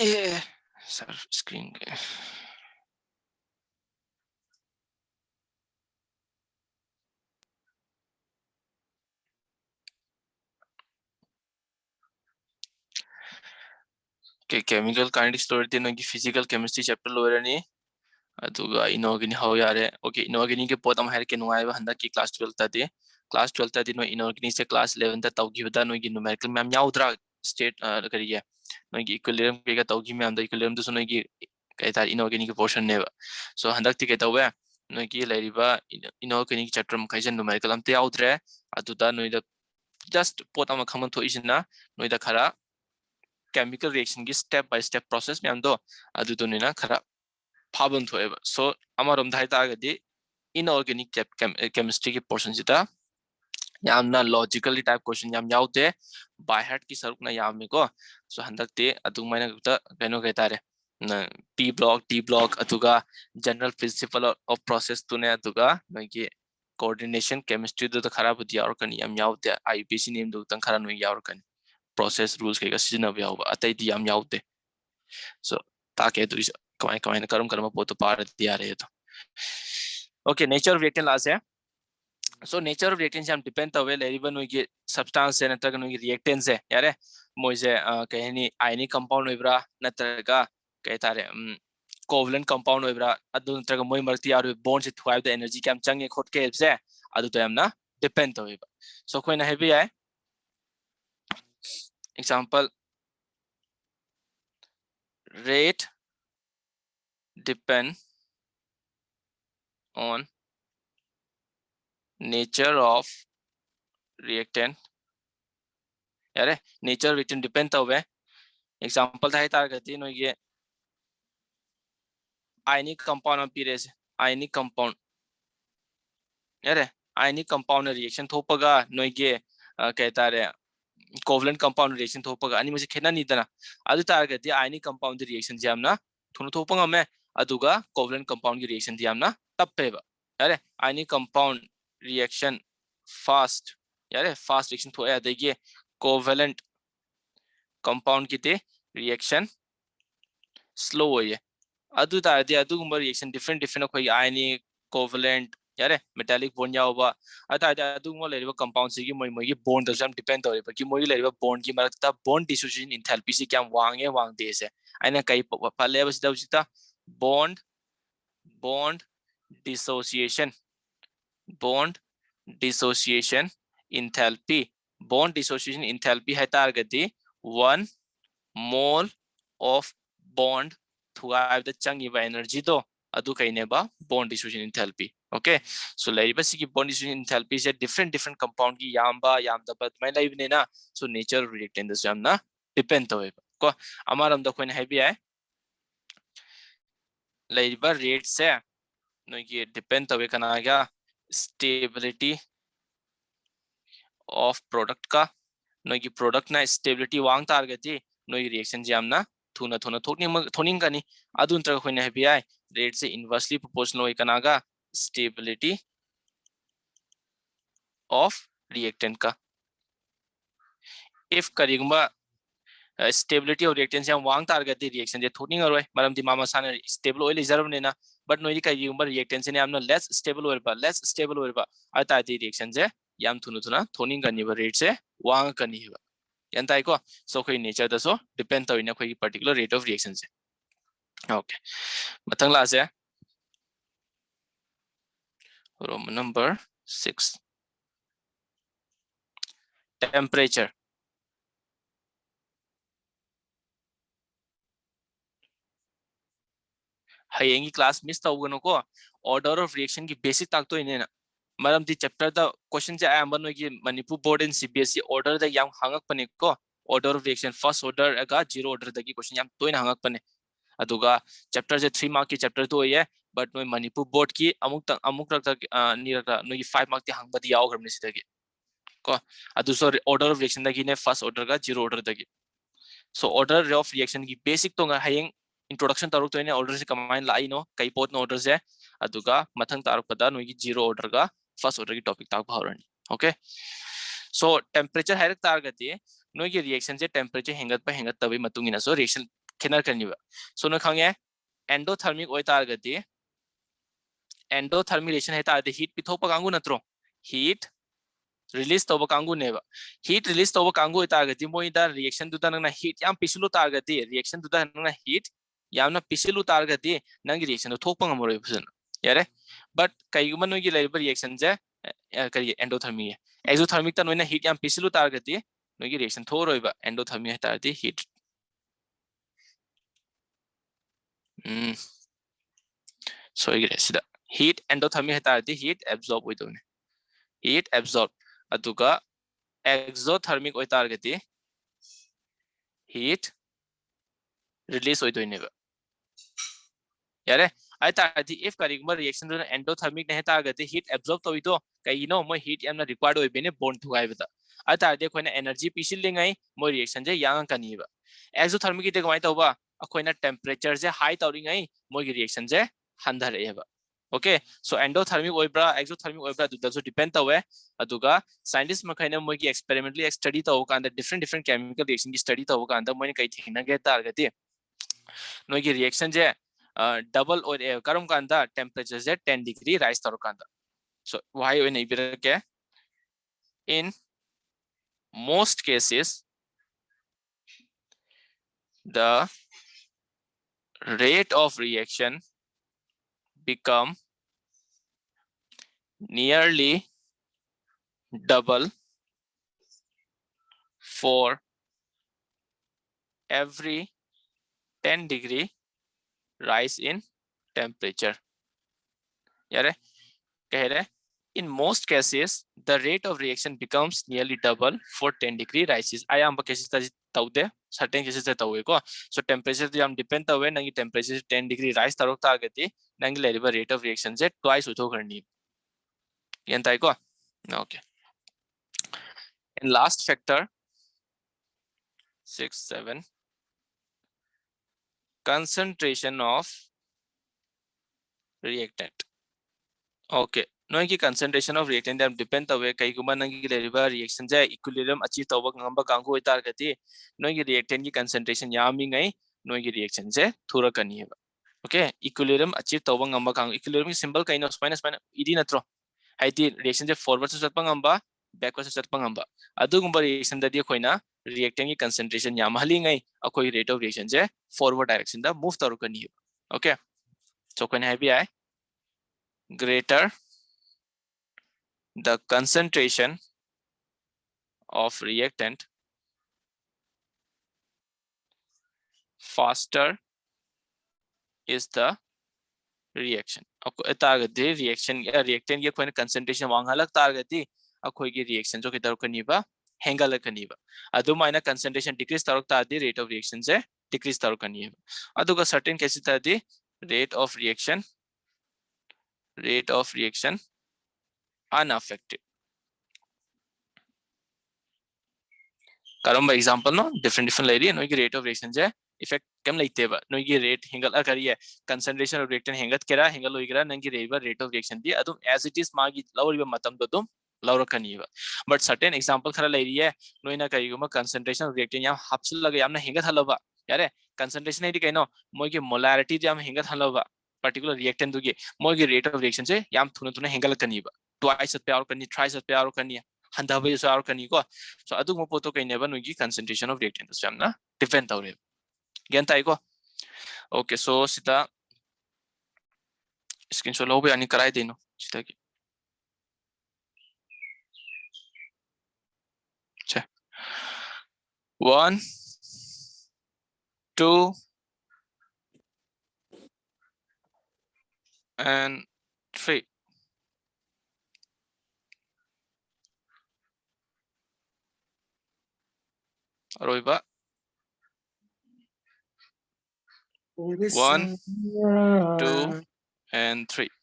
sir screen के केमिकल काइनेटिक्स लोरते नोगी फिजिकल केमिस्ट्री चैप्टर लोरनी अदुगा इनऑर्गेनिक हाउ यारे ओके इनऑर्गेनिक के पोत हम हर के नुआइबा हंदा की क्लास 12 तादे क्लास 12 तादे नो इनऑर्गेनिक से क्लास 11 ता तौगिबदा नोगी न्यूमेरिकल मैम याउद्रा स्टेट करिए नोगी इक्विलिब्रियम के तौगी मैम दा इक्विलिब्रियम तो नोगी कई तार इनऑर्गेनिक पोर्शन ने सो हंदक ति के तौवे नोगी लेरिबा इनऑर्गेनिक चैप्टर म खैजन न्यूमेरिकल हम ते याउद्रे अदुदा नोइदा जस्ट पोत हम खमन थोइसिना नोइदा खरा केमिकल रिएक्शन की स्टेप बाय स्टेप प्रोसेस मैम दो अदुदोनिना खरा फाबन थोएबा सो अमरोम धाइ तागदि इनऑर्गेनिक केमिस्ट्री की पोर्शन सिता यामना लॉजिकली टाइप क्वेश्चन याम याउते बाय हार्ट की सरुक ना याम को सो हंदकते अदुमाइना गुता कनो कहतारे पी ब्लॉक डी ब्लॉक अतुगा जनरल प्रिंसिपल ऑफ प्रोसेस तुने अतुगा नगे कोऑर्डिनेशन केमिस्ट्री दो खराब दिया और कनी याम याउते आईपीसी नेम दो तंग खरा नो यावर कनी प्रोसेस रूल्स के सिजन याव अतै दी याम याउते सो ताके दुई कमाई कमाई करम करम पोतो पार दिया रहे तो okay nature of reactant last है सो नेचर ऑफ रिएक्टेंट हम डिपेंड तवे लेरिबन नोगी सब्सटेंस है नतरग नोगी रिएक्टेंट्स है यारे मोइजे कहनी आयनिक कंपाउंड होइब्रा नतरगा कहतारे कोवलेंट कंपाउंड होइब्रा अदु नतरगा मोइ मर्ती यार बॉन्ड से थुआइब द एनर्जी कैम चंगे खोट के से अदु तो हमना डिपेंड तवेबा सो कोइना हेबी है example rate depend on nature of reactant यारे nature reactant depend तवे example था तार गति नो ये ionic compound पीरे से ionic compound यारे ionic compound reaction थोपगा नो ये कहता रे कोवलेंट कंपाउंड रिएक्शन थोपगा अनि मुझे खेना निदना अदु तार गति ionic compound रिएक्शन जामना थुनु थोपंगा में अदुगा कोवलेंट कंपाउंड की रिएक्शन जामना तप्पेबा यारे ionic compound reaction fast यारे fast reaction थोया देखिए कोवलेंट कंपाउंड की ते रिएक्शन स्लो होये अदु तारदे अदुगुम्बा रिएक्शन डिफरेंट कोई आयनिक कोवलेंट यारे मेटालिक बॉन्ड यावबा अतारदे अदुगुम्बा लेरिबा कंपाउंड सिगी मोई बॉन्ड दसम डिपेंड तोरे कि मोई लेरिबा बॉन्ड की मरकता बॉन्ड डिसोसिएशन एंथैल्पी से क्या वांगे वांगदे से आइना कई फले बस दउसिता bond bond dissociation enthalpy bond dissociation enthalpy है तारगति 1 मोल ऑफ बॉन्ड थुआइब द चंगिबा एनर्जी तो अदु कइनेबा bond dissociation enthalpy okay so लेरिबा सिगी बॉन्ड डिसोसिएशन एंथैल्पी से डिफरेंट कंपाउंड की यामबा यामदबा मै लाइबने ना सो नेचर रिएक्टेंट दस यामना डिपेंड तवेबा को अमारम द कोइन हेबी है लेरिबा रेट से नो ये डिपेंड तवे कनागा स्टेबिलिटी ऑफ प्रोडक्ट का नो ये प्रोडक्ट ना स्टेबिलिटी वांग तारगति नो ये रिएक्शन जामना थुना थोनिंग कनी अदुन तरह होइना हेबी आई रेट से इनवर्सली प्रोपोर्शनल होय कनागा स्टेबिलिटी ऑफ रिएक्टेंट का इफ करिगुम्बा स्टेबिलिटी ऑफ रिएक्टेंट से वांग तारगति रिएक्शन जे थोनिंग अरोय मरम दि मामा साने स्टेबल ओइल रिजर्वनेना बट नोई करिगुम्बा रिएक्टेंट से यामना लेस स्टेबल ओइबा अतादि रिएक्शन जे याम थुना थोनिंग कनिबा रेट से वांग कनिबा यंताई को सो कोई नेचर दसो डिपेंड तोइना कोई पर्टिकुलर रेट ऑफ रिएक्शन से ओके मथंग लास है रोमन नंबर 6 टेम्परेचर हयेंगी क्लास मिस तौगनो को ऑर्डर ऑफ रिएक्शन की बेसिक ताक तो इनेना मरम दी चैप्टर द क्वेश्चन जे आयम की Manipur board and CBSE order द याम हांगक पने को order of reaction first order अगा जीरो ऑर्डर द की क्वेश्चन याम तोइन हांगक पने अदुगा चैप्टर जे 3 मार्क की चैप्टर तो ये बट नो मणिपुर बोर्ड की अमुक तक निरक नो की 5 मार्क ती हांगबदी याव ग्रमने सिदगी को अदु so order of reaction the key ने फर्स्ट ऑर्डर का जीरो ऑर्डर द की सो ऑर्डर ऑफ रिएक्शन की बेसिक तो हयेंग इंट्रोडक्शन तरुक तो ऑर्डर से कमाइन लाई नो कई पोत ऑर्डर से अदुगा मथंग तारुकदा नो की जीरो ऑर्डर का फर्स्ट ऑर्डर की टॉपिक ताक भावरनी ओके सो टेम्परेचर हाइरक तारगति नो की रिएक्शन से टेम्परेचर हेंगत तबे मतुंगिना सो रिएक्शन खेनरकनिबा सो न खंगे एंडोथर्मिक ओय तारगति एंडोथर्मिक रिएक्शन है तारदे हीट पिथोप कांगु नत्रो हीट रिलीज तब कांगु नेबा हीट रिलीज तब कांगु तारगति मोइदा रिएक्शन दुदा नंगना हीट याम पिसलु तारगति रिएक्शन दुदा नंगना हीट यामना पिसलु तारगति नंग रिएक्शन थोप ngamoroi फसन यारे बट कईगुमा नोगी लेबर रिएक्शन जे करी एंडोथर्मी है एक्सोथर्मिक ता नोइना हीट याम पिसलु तारगति नोगी रिएक्शन थोरोइबा एंडोथर्मी है तारदि हीट सोइगरे सिदा हीट एंडोथर्मी है तारदि heat absorb ओइदोने heat absorb अदुगा exothermic ओइ तारगति हीट रिलीज ओइदोनेबा यारे आई तारदि इफ करीगुमा रिएक्शन दुना एंडोथर्मिक ने है तारगति हीट एब्जॉर्ब तोइदो कईनो मो हीट यामना रिक्वायर्ड ओइबेने बोन थुगाइबदा आई तारदि खोइना एनर्जी पिसिलिंगाई मो रिएक्शन जे यांग कनीबा एक्सोथर्मिक की कमाई तौबा अखोइना टेंपरेचर जे हाई तौरिंगाई मो की रिएक्शन जे हंधरेबा ओके सो एंडोथर्मिक ओइब्रा एक्सोथर्मिक ओइब्रा दुदसो डिपेंड तवे अदुगा साइंटिस्ट मखैना मोइ की एक्सपेरिमेंटली स्टडी तव कांदा डिफरेंट केमिकल रिएक्शन की स्टडी तव कांदा मोइ कई थिंगनागे तारगति नोइ की रिएक्शन जे डबल और करम कांदा टेंपरेचर जे 10 डिग्री राइज तव कांदा सो व्हाई व्हेन इबिरके in most cases the rate of reaction become nearly double for every 10 degree rise in temperature यारे कह रहे in most cases the rate of reaction becomes nearly double for 10 degree rises ayamba cases ta taude certain cases ta tawe ko so temperature jam depend tawe nangi temperature 10 degree rise tarok targeti nangi leriba rate of reaction je twice utho karni yentai ko okay and last factor 6 7 concentration of reactant okay नोई की concentration of reactant them depend तवे कई गुमा नंगी लेरिबा reaction जे equilibrium achieve तव ngamba Congo इतार गति नोई की reactant की concentration यामी गई नोई की reaction जे थोड़ा कनी है ओके equilibrium achieve तव ngamba कांगो equilibrium की symbol कई नो minus minus इदी नत्रो हाइती reaction जे forward से चटपा ngamba backward से चटपा ngamba अदु गुंबा reaction ददी खोइना reactant की concentration याम हली गई अकोई rate of reaction जे forward direction दा move तरो कनी है ओके so कोइन है भी आए greater the concentration of reactant faster is the reaction आपको तारगति reaction या reactant ये कोई concentration वांगलक तारगति अकोई की reaction जो किधर कनीबा हेंगल कनीबा अदुमाइना concentration decrease तारक तादी rate of reaction से decrease तारक कनीबा अदुगा certain cases तादी rate of reaction unaffected करम एग्जांपल नो डिफरेंट लेरी नो की रेट ऑफ रिएक्शन जे इफेक्ट कम लेते बा नो की रेट हिंगल आ करिए कंसंट्रेशन ऑफ रिएक्टेंट हिंगत केरा हिंगल होइगरा नंगी रेबा रेट ऑफ रिएक्शन दी अदुम एज इट इज मागी लवरिबा मतम ददुम लवर कनीबा बट सर्टेन एग्जांपल खरा लेरी है नोइना करिगुमा कंसंट्रेशन ऑफ रिएक्टेंट याम हापसल लगे यामना हिंगत हलबा यारे कंसंट्रेशन एडी कइनो मोय की मोलारिटी याम हिंगत हलबा पर्टिकुलर रिएक्टेंट दुगी मोय की रेट ऑफ रिएक्शन से याम थुन थुन हिंगल कनीबा ट्वाइस पे और कनी थ्राइस पे और कनी हंदाबे सो और कनी को सो अदुगुम पोतो कइनेबा नोगी कंसंट्रेशन ऑफ रिएक्टेंट सो यामना डिपेंड तौरे ज्ञान ताई को ओके सो सिता स्क्रीनशॉट लो भी आनी कराई देनो सिता की 1 2 and 3 Aroiba 1 2 and 3